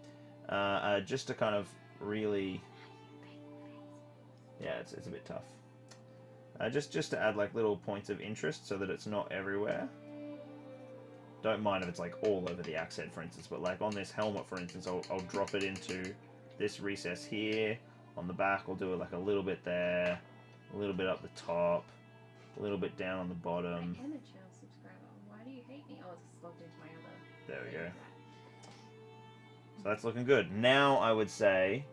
Just to kind of really, yeah, it's a bit tough. Just to add like little points of interest so that it's not everywhere. Don't mind if it's like all over the axe head, for instance, but like on this helmet, for instance, I'll drop it into this recess here. On the back, I'll do it like a little bit there, a little bit up the top, a little bit down on the bottom. I am a channel subscriber. Why do you hate me? Oh, it's logged into my other. There we go. So that's looking good. Now I would say,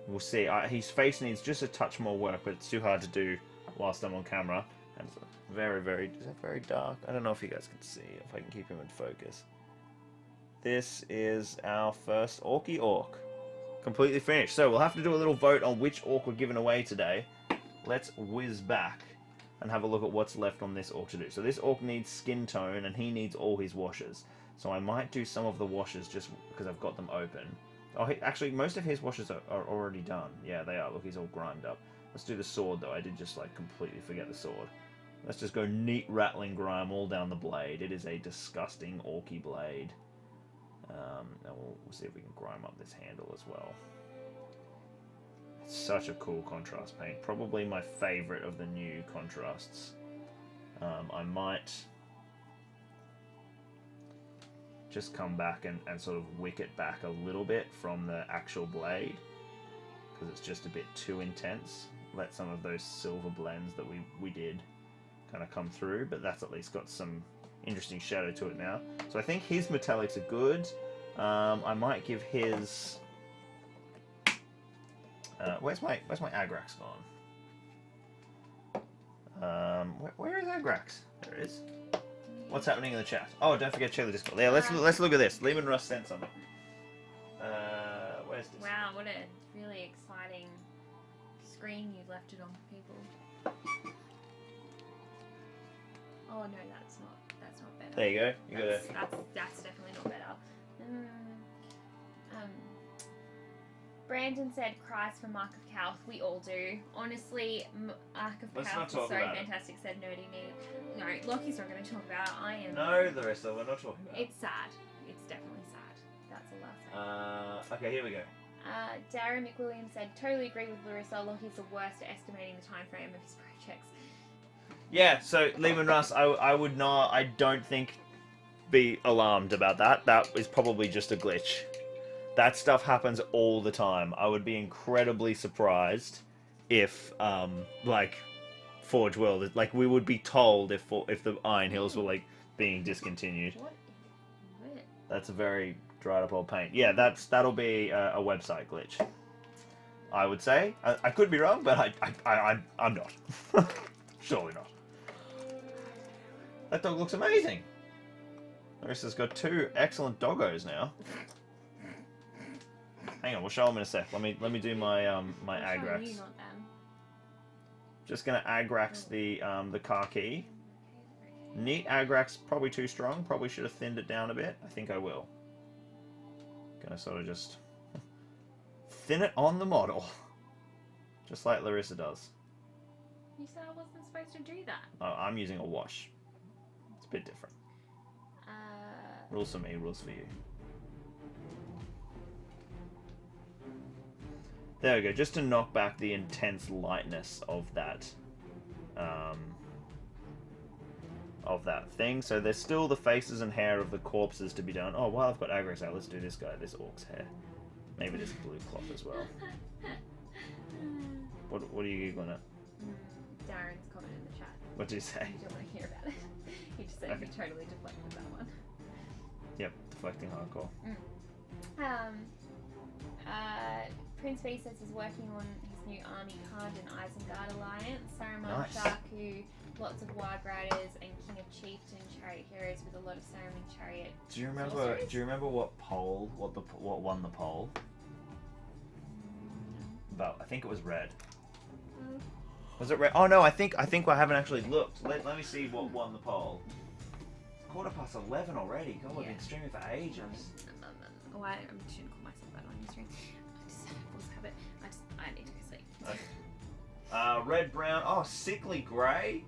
we'll see. His face needs just a touch more work, but it's too hard to do whilst I'm on camera. And it's very, is that very dark? I don't know if you guys can see, if I can keep him in focus. This is our first Orky Orc. Completely finished. So we'll have to do a little vote on which Orc we're giving away today. Let's whiz back and have a look at what's left on this Orc to do. So this Orc needs skin tone, and he needs all his washes. So I might do some of the washes just because I've got them open. Oh, actually, most of his washes are already done. Yeah, they are. Look, he's all grimed up. Let's do the sword, though. I did just, like, completely forget the sword. Let's just go neat Rattling Grime all down the blade. It is a disgusting Orky blade. And we'll see if we can grime up this handle as well. It's such a cool contrast paint. Probably my favourite of the new contrasts. I might just come back and sort of wick it back a little bit from the actual blade, because it's just a bit too intense. Let some of those silver blends that we did kind of come through, but that's at least got some interesting shadow to it now. So I think his metallics are good. I might give his... where's my Agrax gone? Where is Agrax? There it is. What's happening in the chat? Oh, don't forget to check the Discord. Yeah, let's look at this. Lehman Russ sent something. Where's this? Wow, what a really exciting screen you left it on for people. Oh no, that's not. That's not better. There you go. You got it. That's definitely not better. Brandon said cries for Mark of Calth. We all do. Honestly, Mark of Let's Calth not is talk so about it. fantastic, said Nerdy Me. No, Lockie's not going to talk about it. I am. No, Larissa, we're not talking about it. It's sad. It's definitely sad. That's all I'll say. Okay, here we go. Darren McWilliams said, totally agree with Larissa. Lockie's the worst at estimating the time frame of his projects. Yeah, so Lehman Russ, I would not, I don't think, be alarmed about that. That is probably just a glitch. That stuff happens all the time. I would be incredibly surprised if, like, Forge World, like, we would be told if the Iron Hills were, like, being discontinued. What is it? That's a very dried up old paint. Yeah, that'll be a website glitch. I would say. I could be wrong, but I'm not. Surely not. That dog looks amazing. Larissa's got 2 excellent doggos now. Hang on, we'll show them in a sec. Let me do my my I'm showing Agrax. you, not them. Just gonna Agrax the Karki. Neat Agrax, probably too strong. Probably should have thinned it down a bit. I think I will. Gonna sort of just thin it on the model, just like Larissa does. You said I wasn't supposed to do that. Oh, I'm using a wash. It's a bit different. Rules for me, rules for you. There we go, just to knock back the intense lightness of that thing. So there's still the faces and hair of the corpses to be done. Oh, while I've got Agrax out, let's do this guy, this orc's hair. Maybe this blue cloth as well. What are you giggling at? Darren's comment in the chat. What did you say? You don't want to hear about it. He just said Okay. you totally deflected that one. Yep, deflecting hardcore. Prince V says he's working on his new Army Khan and Isengard alliance. Saruman Nice. Shaku, lots of Warg Riders, and King of Chieftain chariot heroes with a lot of Saruman chariot. Do you remember? Sorcerers? Do you remember what won the poll? About, I think it was red. Was it red? Oh no, I think I haven't actually looked. Let me see what won the poll. It's 11:15 already. God, we've Yeah. been streaming for ages. Oh, I shouldn't call myself that on your stream. I just force habit. I need to go sleep. Okay. Red, brown. Oh, Sickly Grey.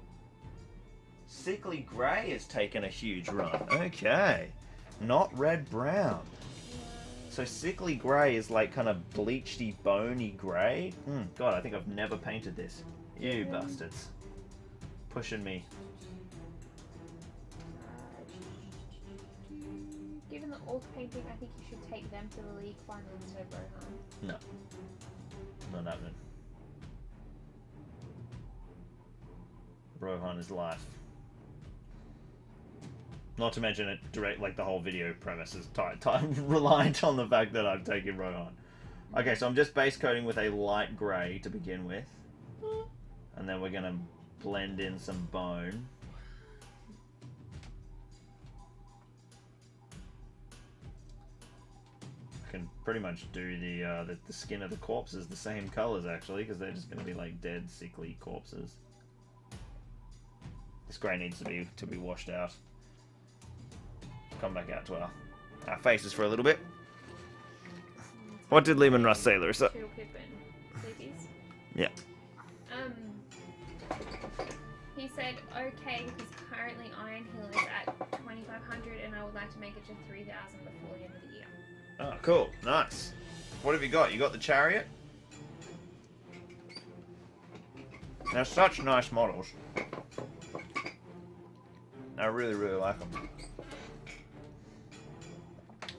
Sickly Grey has taken a huge run. Okay. Not red, brown. So Sickly Grey is like kind of bleachy, bony grey. God, I think I've never painted this. You bastards. Pushing me. Given the orc painting, I think you should take them to the league final instead of Rohan. No. Not happening. Rohan is life. Not to mention it direct, like the whole video premise is reliant on the fact that I've taken Rohan. Okay, so I'm just base coating with a light grey to begin with. And then we're gonna blend in some bone. I can pretty much do the skin of the corpses the same colours actually, because they're just gonna be like dead, sickly corpses. This grey needs to be washed out. Come back out to our faces for a little bit. What did Lehman Russ say, Larissa? Chill Pip and Sleepies. Yeah. He said, okay, because currently Iron Hill is at 2,500 and I would like to make it to 3,000 before the end of the year. Oh, cool. Nice. What have you got? You got the chariot? They're such nice models. I really, really like them.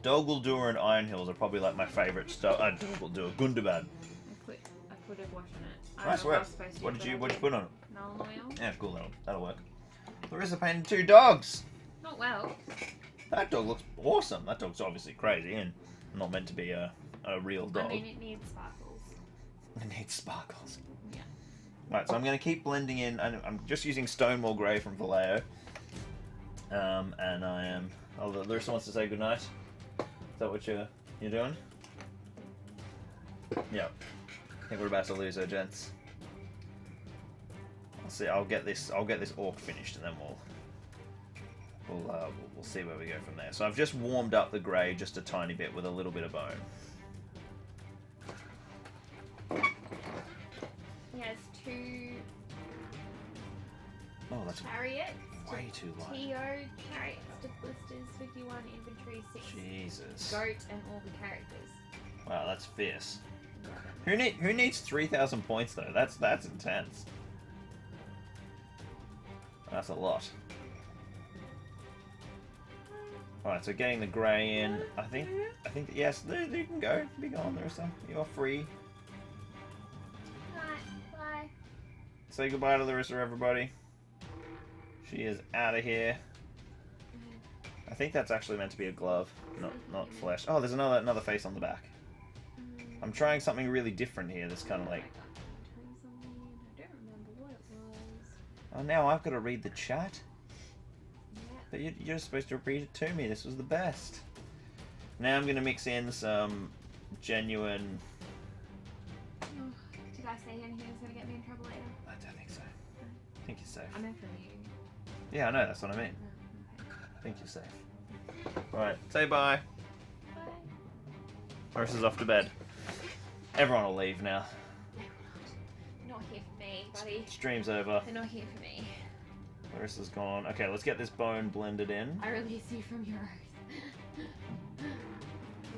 Dol Guldur and Iron Hills are probably like my favourite stuff. Dol Guldur, Gundabad. I could have washed it. I Nice don't know work. I was supposed to, What did but you I put on it? Null oil. Yeah, cool. That'll work. Larissa painted 2 dogs. Not well. That dog looks awesome. That dog's obviously crazy and not meant to be a real dog. I mean, it needs sparkles. It needs sparkles. Yeah. Right, so I'm going to keep blending in. I'm just using Stonewall Grey from Vallejo. And I am... Oh, Larissa wants to say goodnight. Is that what you're doing? Yeah. I think we're about to lose her, gents. I'll see. I'll get this orc finished, and then we'll see where we go from there. So I've just warmed up the grey just a tiny bit with a little bit of bone. He has 2 Oh, that's chariots. way too light. Tio, chariots, to blisters, 51 inventory, 6 Jesus. goat, and all the characters. Wow, that's fierce. Who needs 3,000 points though? That's intense. That's a lot. Alright, so getting the grey in. I think yes, there you can go. Be gone, Larissa. You are free. Bye. Say goodbye to Larissa, everybody. She is out of here. I think that's actually meant to be a glove, not flesh. Oh, there's another face on the back. I'm trying something really different here. That's kind of like. I don't remember what it was. Oh, now I've got to read the chat. Yeah. But you're supposed to read it to me. This was the best. Now I'm going to mix in some genuine. Did I say anything that's going to get me in trouble later? I don't think so. I think you're safe. I meant from you. Yeah, I know. That's what I mean. Okay. I think you're safe. Right. Say bye. Bye. Marissa's off to bed. Everyone will leave now. Not here for me, buddy. Stream's over. They're not here for me. Larissa's gone. Okay, let's get this bone blended in. I release you from your oath.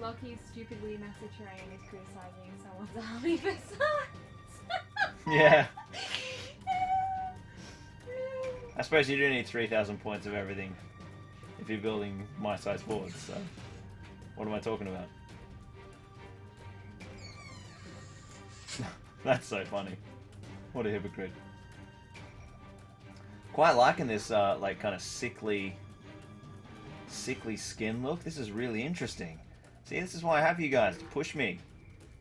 Loki's stupidly massive terrain is criticizing someone's army for size. Yeah. I suppose you do need 3,000 points of everything if you're building my size boards, so what am I talking about? That's so funny. What a hypocrite. Quite liking this like kind of sickly skin look. This is really interesting. See, this is why I have you guys, to push me.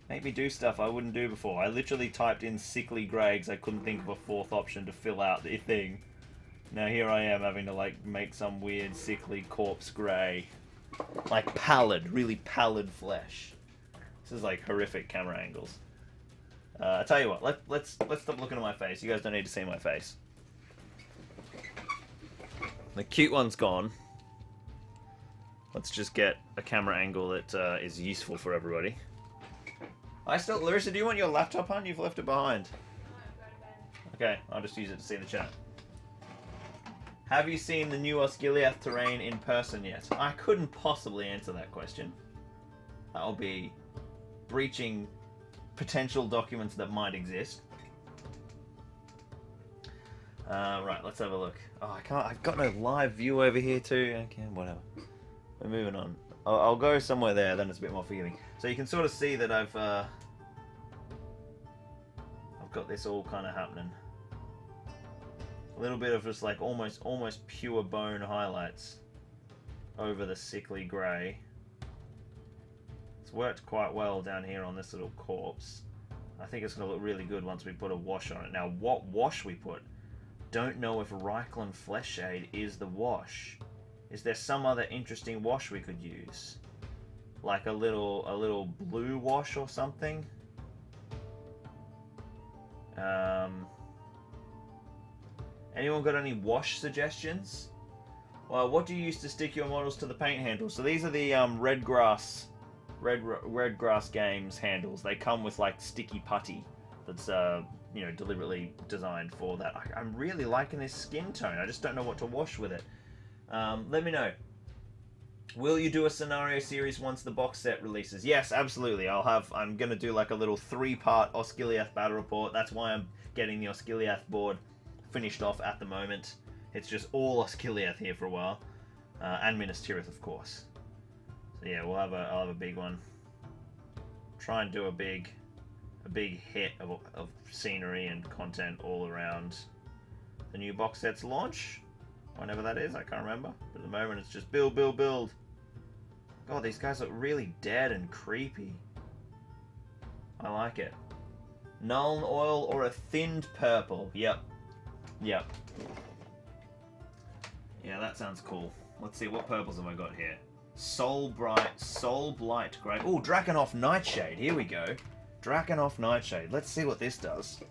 Make me do stuff I wouldn't do before. I literally typed in sickly grey because I couldn't think of a 4th option to fill out the thing. Now here I am having to like make some weird sickly corpse grey. Like pallid, really pallid flesh. This is like horrific camera angles. I tell you what, let's stop looking at my face. You guys don't need to see my face. The cute one's gone. Let's just get a camera angle that is useful for everybody. Larissa, do you want your laptop on? You've left it behind. Okay, I'll just use it to see the chat. Have you seen the new Osgiliath terrain in person yet? I couldn't possibly answer that question. That'll be breaching potential documents that might exist. Right, let's have a look. Oh, I can't. I've got no live view over here too. Okay, whatever. We're moving on. I'll go somewhere there. Then it's a bit more forgiving. So you can sort of see that I've got this all kind of happening. A little bit of just like almost pure bone highlights over the sickly grey. It's worked quite well down here on this little corpse. I think it's going to look really good once we put a wash on it. Now, what wash we put? Don't know if Reikland Flesh Shade is the wash. Is there some other interesting wash we could use? Like a little blue wash or something? Anyone got any wash suggestions? Well, what do you use to stick your models to the paint handles? So these are the Redgrass Games handles. They come with like sticky putty that's you know, deliberately designed for that. I'm really liking this skin tone. I just don't know what to wash with it. Let me know. Will you do a scenario series once the box set releases? Yes, absolutely. I'm gonna do like a little 3-part Osgiliath battle report. That's why I'm getting the Osgiliath board finished off at the moment. It's just all Osgiliath here for a while, and Minas Tirith, of course. So yeah, I'll have a big one. Try and do a big hit of scenery and content all around the new box set's launch, whenever that is. I can't remember. But at the moment, it's just build. God, these guys look really dead and creepy. I like it. Nuln oil or a thinned purple. Yep. Yeah, that sounds cool. Let's see, what purples have I got here? Soul Blight Grey. Oh, Drakenhof Nightshade. Here we go. Drakenhof Nightshade. Let's see what this does.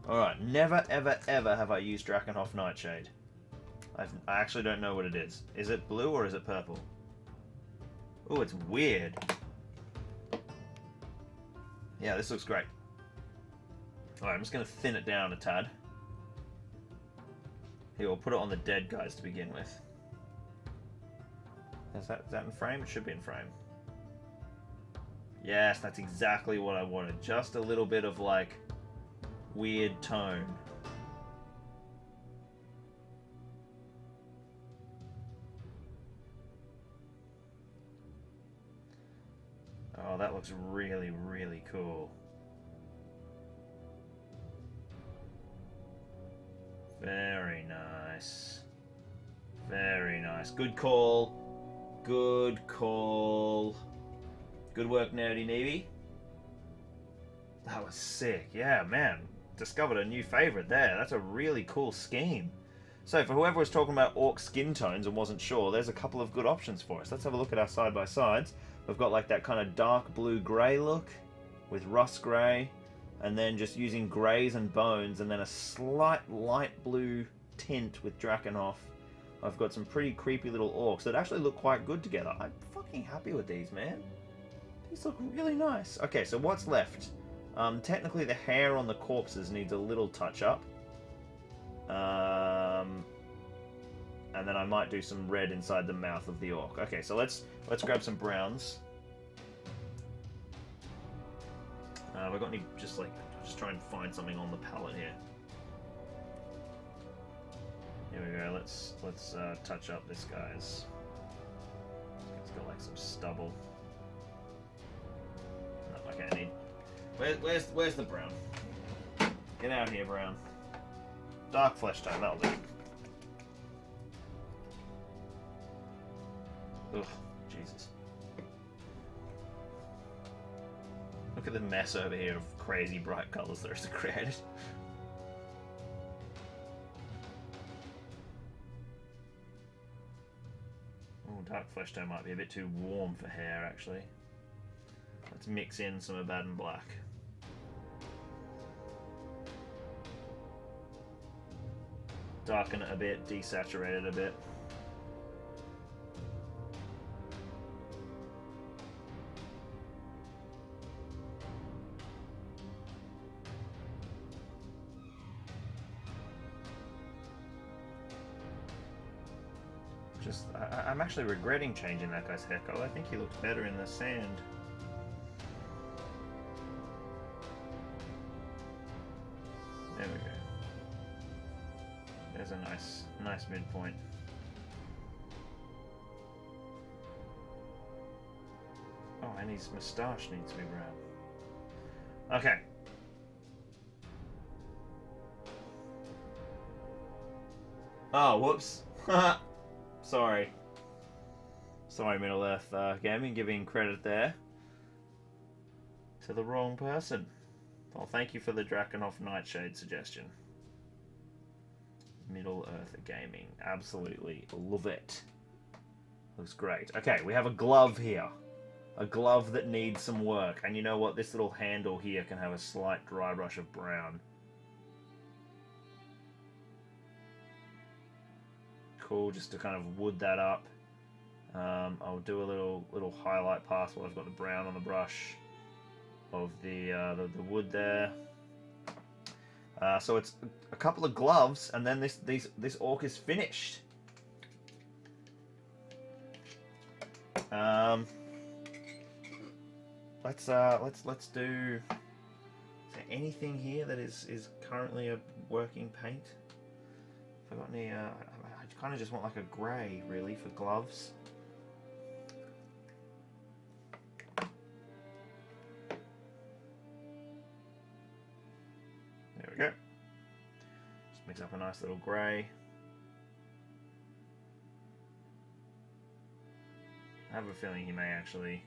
Alright, never ever ever have I used Drakenhof Nightshade. I actually don't know what it is. Is it blue or is it purple? Oh, it's weird. Yeah, this looks great. Alright, I'm just going to thin it down a tad. Here, we'll put it on the dead guys to begin with. Is that in frame? It should be in frame. Yes, that's exactly what I wanted. Just a little bit of, like, weird tone. Oh, that looks really, really cool. Very nice. Very nice. Good call. Good call. Good work, Nerdy Neeby. That was sick. Yeah, man. Discovered a new favorite there. That's a really cool scheme. So, for whoever was talking about orc skin tones and wasn't sure, there's a couple of good options for us. Let's have a look at our side-by-sides. We've got like that kind of dark blue-grey look with rust grey, and then just using greys and bones, and then a slight light blue tint with Drakenhof. I've got some pretty creepy little orcs that actually look quite good together. I'm fucking happy with these, man. These look really nice. Okay, so what's left? Technically the hair on the corpses needs a little touch-up. And then I might do some red inside the mouth of the orc. Okay, so let's grab some browns. Have I got any, just try and find something on the palette here. Here we go, let's touch up this guy's. It's got like some stubble. No, okay, I need. Where's the brown? Get out here, brown. Dark flesh tone, that'll do. Ugh, Jesus. Look at the mess over here of crazy bright colours that are created. Oh, dark flesh tone might be a bit too warm for hair, actually. Let's mix in some Abaddon black. Darken it a bit, desaturate it a bit. I'm actually regretting changing that guy's hair color. I think he looked better in the sand. There we go. There's a nice midpoint. Oh, and his moustache needs to be brown. Okay. Oh, whoops. Sorry. Sorry, Middle-earth Gaming, giving credit there to the wrong person. Well, thank you for the Drakenhof Nightshade suggestion. Middle-earth Gaming. Absolutely love it. Looks great. Okay, we have a glove here. A glove that needs some work. And you know what? This little handle here can have a slight dry brush of brown. Cool, just to kind of wood that up. I'll do a little highlight pass while I've got the brown on the brush of the wood there. So it's a couple of gloves, and then this orc is finished. Let's do. Is there anything here that is currently a working paint? Have I got any? I kind of just want like a grey, really, for gloves. There we go. Just mix up a nice little grey. I have a feeling he may actually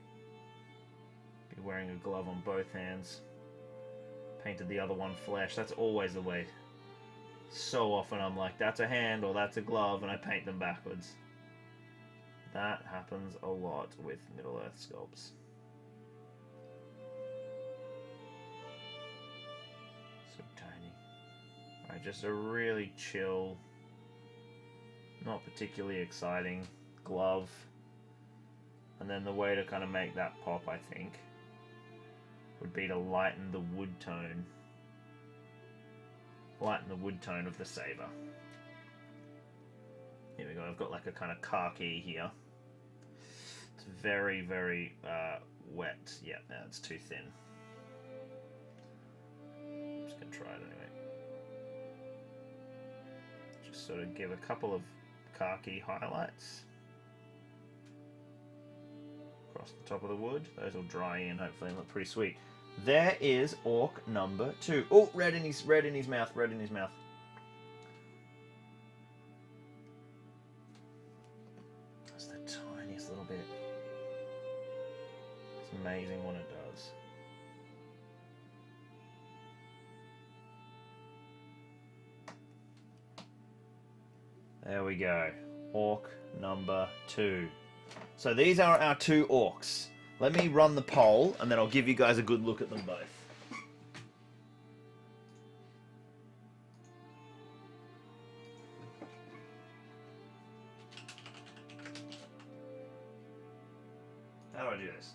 be wearing a glove on both hands. Painted the other one flesh. That's always the way. So often I'm like, that's a hand or that's a glove, and I paint them backwards. That happens a lot with Middle-earth sculpts. So tiny. Alright, just a really chill, not particularly exciting glove. And then the way to kind of make that pop, I think, would be to lighten the wood tone. Lighten the wood tone of the saber. Here we go, I've got like a kind of khaki here. It's very, very wet. Yeah, no, it's too thin. I'm just going to try it anyway. Just sort of give a couple of khaki highlights across the top of the wood. Those will dry in hopefully and look pretty sweet. There is orc number 2. Oh, red in his mouth, red in his mouth. That's the tiniest little bit. It's amazing what it does. There we go. Orc number 2. So these are our 2 orcs. Let me run the poll, and then I'll give you guys a good look at them both. How do I do this?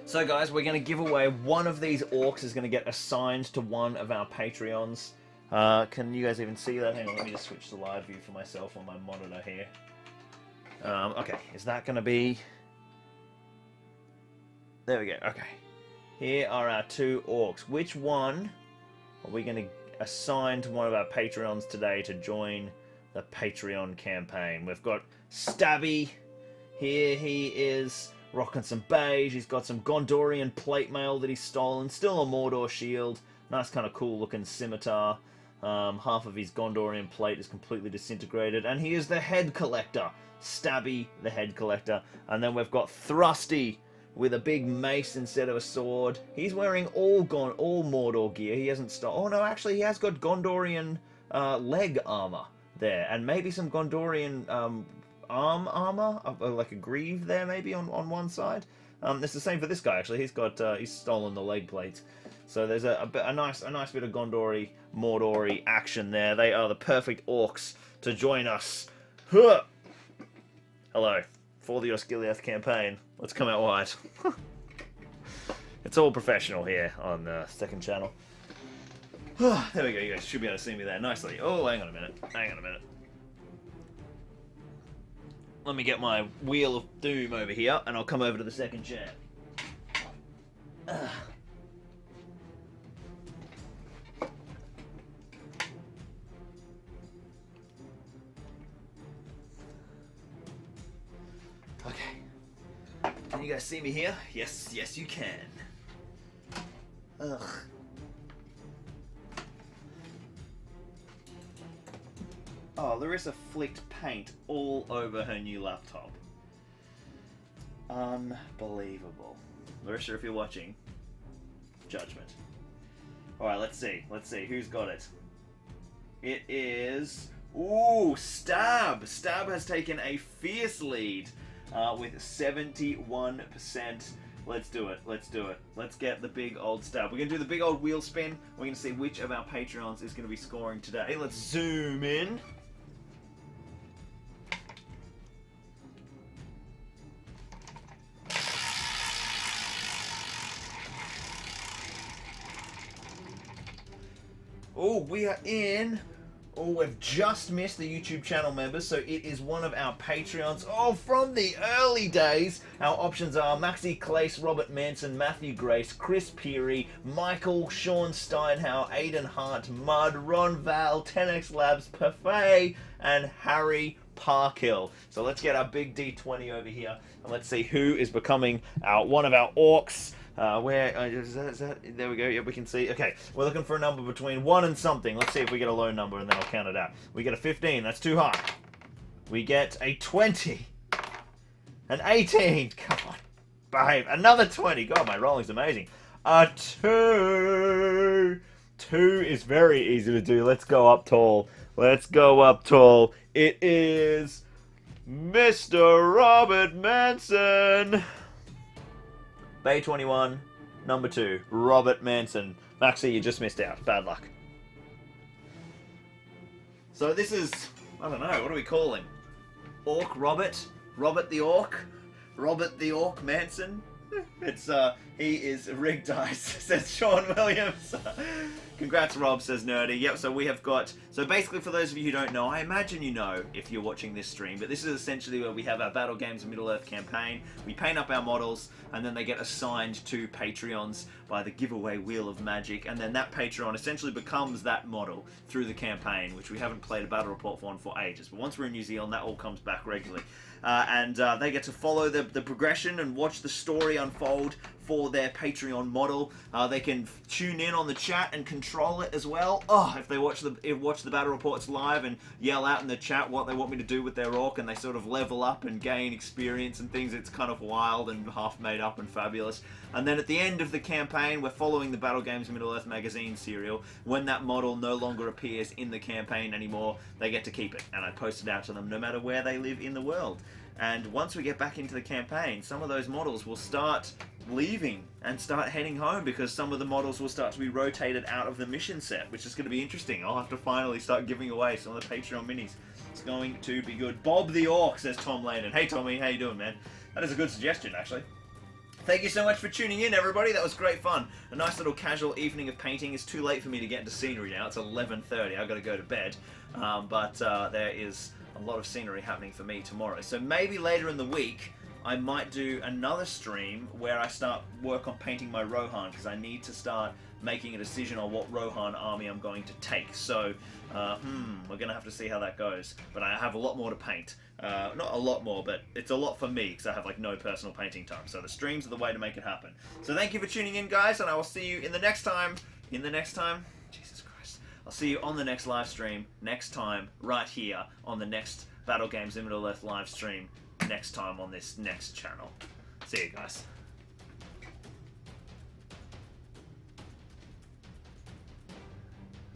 So guys, we're going to give away one of these orcs is going to get assigned to one of our Patreons. Can you guys even see that? Hang on, let me just switch to live view for myself on my monitor here. Okay, is that going to be... There we go, okay. Here are our 2 orcs. Which one are we going to assign to one of our Patreons today to join the Patreon campaign? We've got Stabby. Here he is, rocking some beige. He's got some Gondorian plate mail that he's stolen. Still a Mordor shield. Nice kind of cool looking scimitar. Half of his Gondorian plate is completely disintegrated. And he is the head collector. Stabby, the head collector. And then we've got Thrusty with a big mace instead of a sword. He's wearing all Mordor gear. He hasn't stolen... Oh no, actually he has got Gondorian leg armor there. And maybe some Gondorian arm armor. Like a greave there maybe on one side. It's the same for this guy actually. He's stolen the leg plates. So there's a nice bit of Gondori, Mordori action there. They are the perfect orcs to join us. Huh. Hello. For the Osgiliath campaign, let's come out wide. It's all professional here on the second channel. There we go, you guys should be able to see me there nicely. Oh, hang on a minute. Let me get my Wheel of Doom over here, and I'll come over to the second chair. Can you guys see me here? Yes, you can. Ugh. Oh, Larissa flicked paint all over her new laptop. Unbelievable. Larissa, if you're watching, judgment. Alright, let's see. Who's got it? It is... Ooh, Stab! Stab has taken a fierce lead. With 71%. Let's do it. Let's get the big old Stab. We're going to do the big old wheel spin. We're going to see which of our Patreons is going to be scoring today. Let's zoom in. Oh, we are in... Oh, we've just missed the YouTube channel members, so it is one of our Patreons. Oh, from the early days. Our options are Maxi Clace, Robert Manson, Matthew Grace, Chris Peary, Michael, Sean Steinhauer, Aidan Hart, Mud, Ron Val, 10X Labs, Parfait, and Harry Parkhill. So let's get our big D20 over here, and let's see who is becoming one of our orcs. Is that? There we go. Yeah, we can see. Okay, we're looking for a number between 1 and something. Let's see if we get a low number, and then I'll count it out. We get a 15. That's too high. We get a 20. An 18. Come on. Behave. Another 20. God, my rolling's amazing. A 2. 2 is very easy to do. Let's go up tall. It is Mr. Robert Manson. Bay 21, number 2, Robert Manson. Maxie, you just missed out. Bad luck. So this is, I don't know, what do we call him? Orc Robert? Robert the Orc? Robert the Orc Manson? It's, he is rigged dice, says Sean Williams. Congrats, Rob, says Nerdy. Yep, so we have got... So basically, for those of you who don't know, I imagine you know if you're watching this stream, but this is essentially where we have our Battle Games Middle-earth campaign. We paint up our models, and then they get assigned to Patreons by the giveaway Wheel of Magic, and then that Patreon essentially becomes that model through the campaign, which we haven't played a battle report for ages. But once we're in New Zealand, that all comes back regularly. And they get to follow the progression and watch the story unfold for their Patreon model. They can tune in on the chat and control it as well. Oh, if they watch the battle reports live and yell out in the chat what they want me to do with their orc, and they sort of level up and gain experience and things, it's kind of wild and half made up and fabulous. And then at the end of the campaign, we're following the Battle Games Middle-earth magazine serial. When that model no longer appears in the campaign anymore, they get to keep it, and I post it out to them no matter where they live in the world. And once we get back into the campaign, some of those models will start leaving and start heading home, because some of the models will start to be rotated out of the mission set, which is going to be interesting. I'll have to finally start giving away some of the Patreon minis. It's going to be good. Bob the Orc, says Tom Landon. Hey Tommy, how you doing, man? That is a good suggestion, actually. Thank you so much for tuning in, everybody. That was great fun. A nice little casual evening of painting. It's too late for me to get into scenery now. It's 11:30. I've got to go to bed. But there is a lot of scenery happening for me tomorrow. So maybe later in the week, I might do another stream where I start work on painting my Rohan, because I need to start making a decision on what Rohan army I'm going to take. So, we're going to have to see how that goes. But I have a lot more to paint. Not a lot more, but it's a lot for me, because I have like no personal painting time. So the streams are the way to make it happen. So thank you for tuning in, guys, and I will see you in the next time. Jesus Christ. I'll see you on the next live stream, next time, right here, on the next Battle Games in Middle-earth live stream, next time on this next channel. See you guys.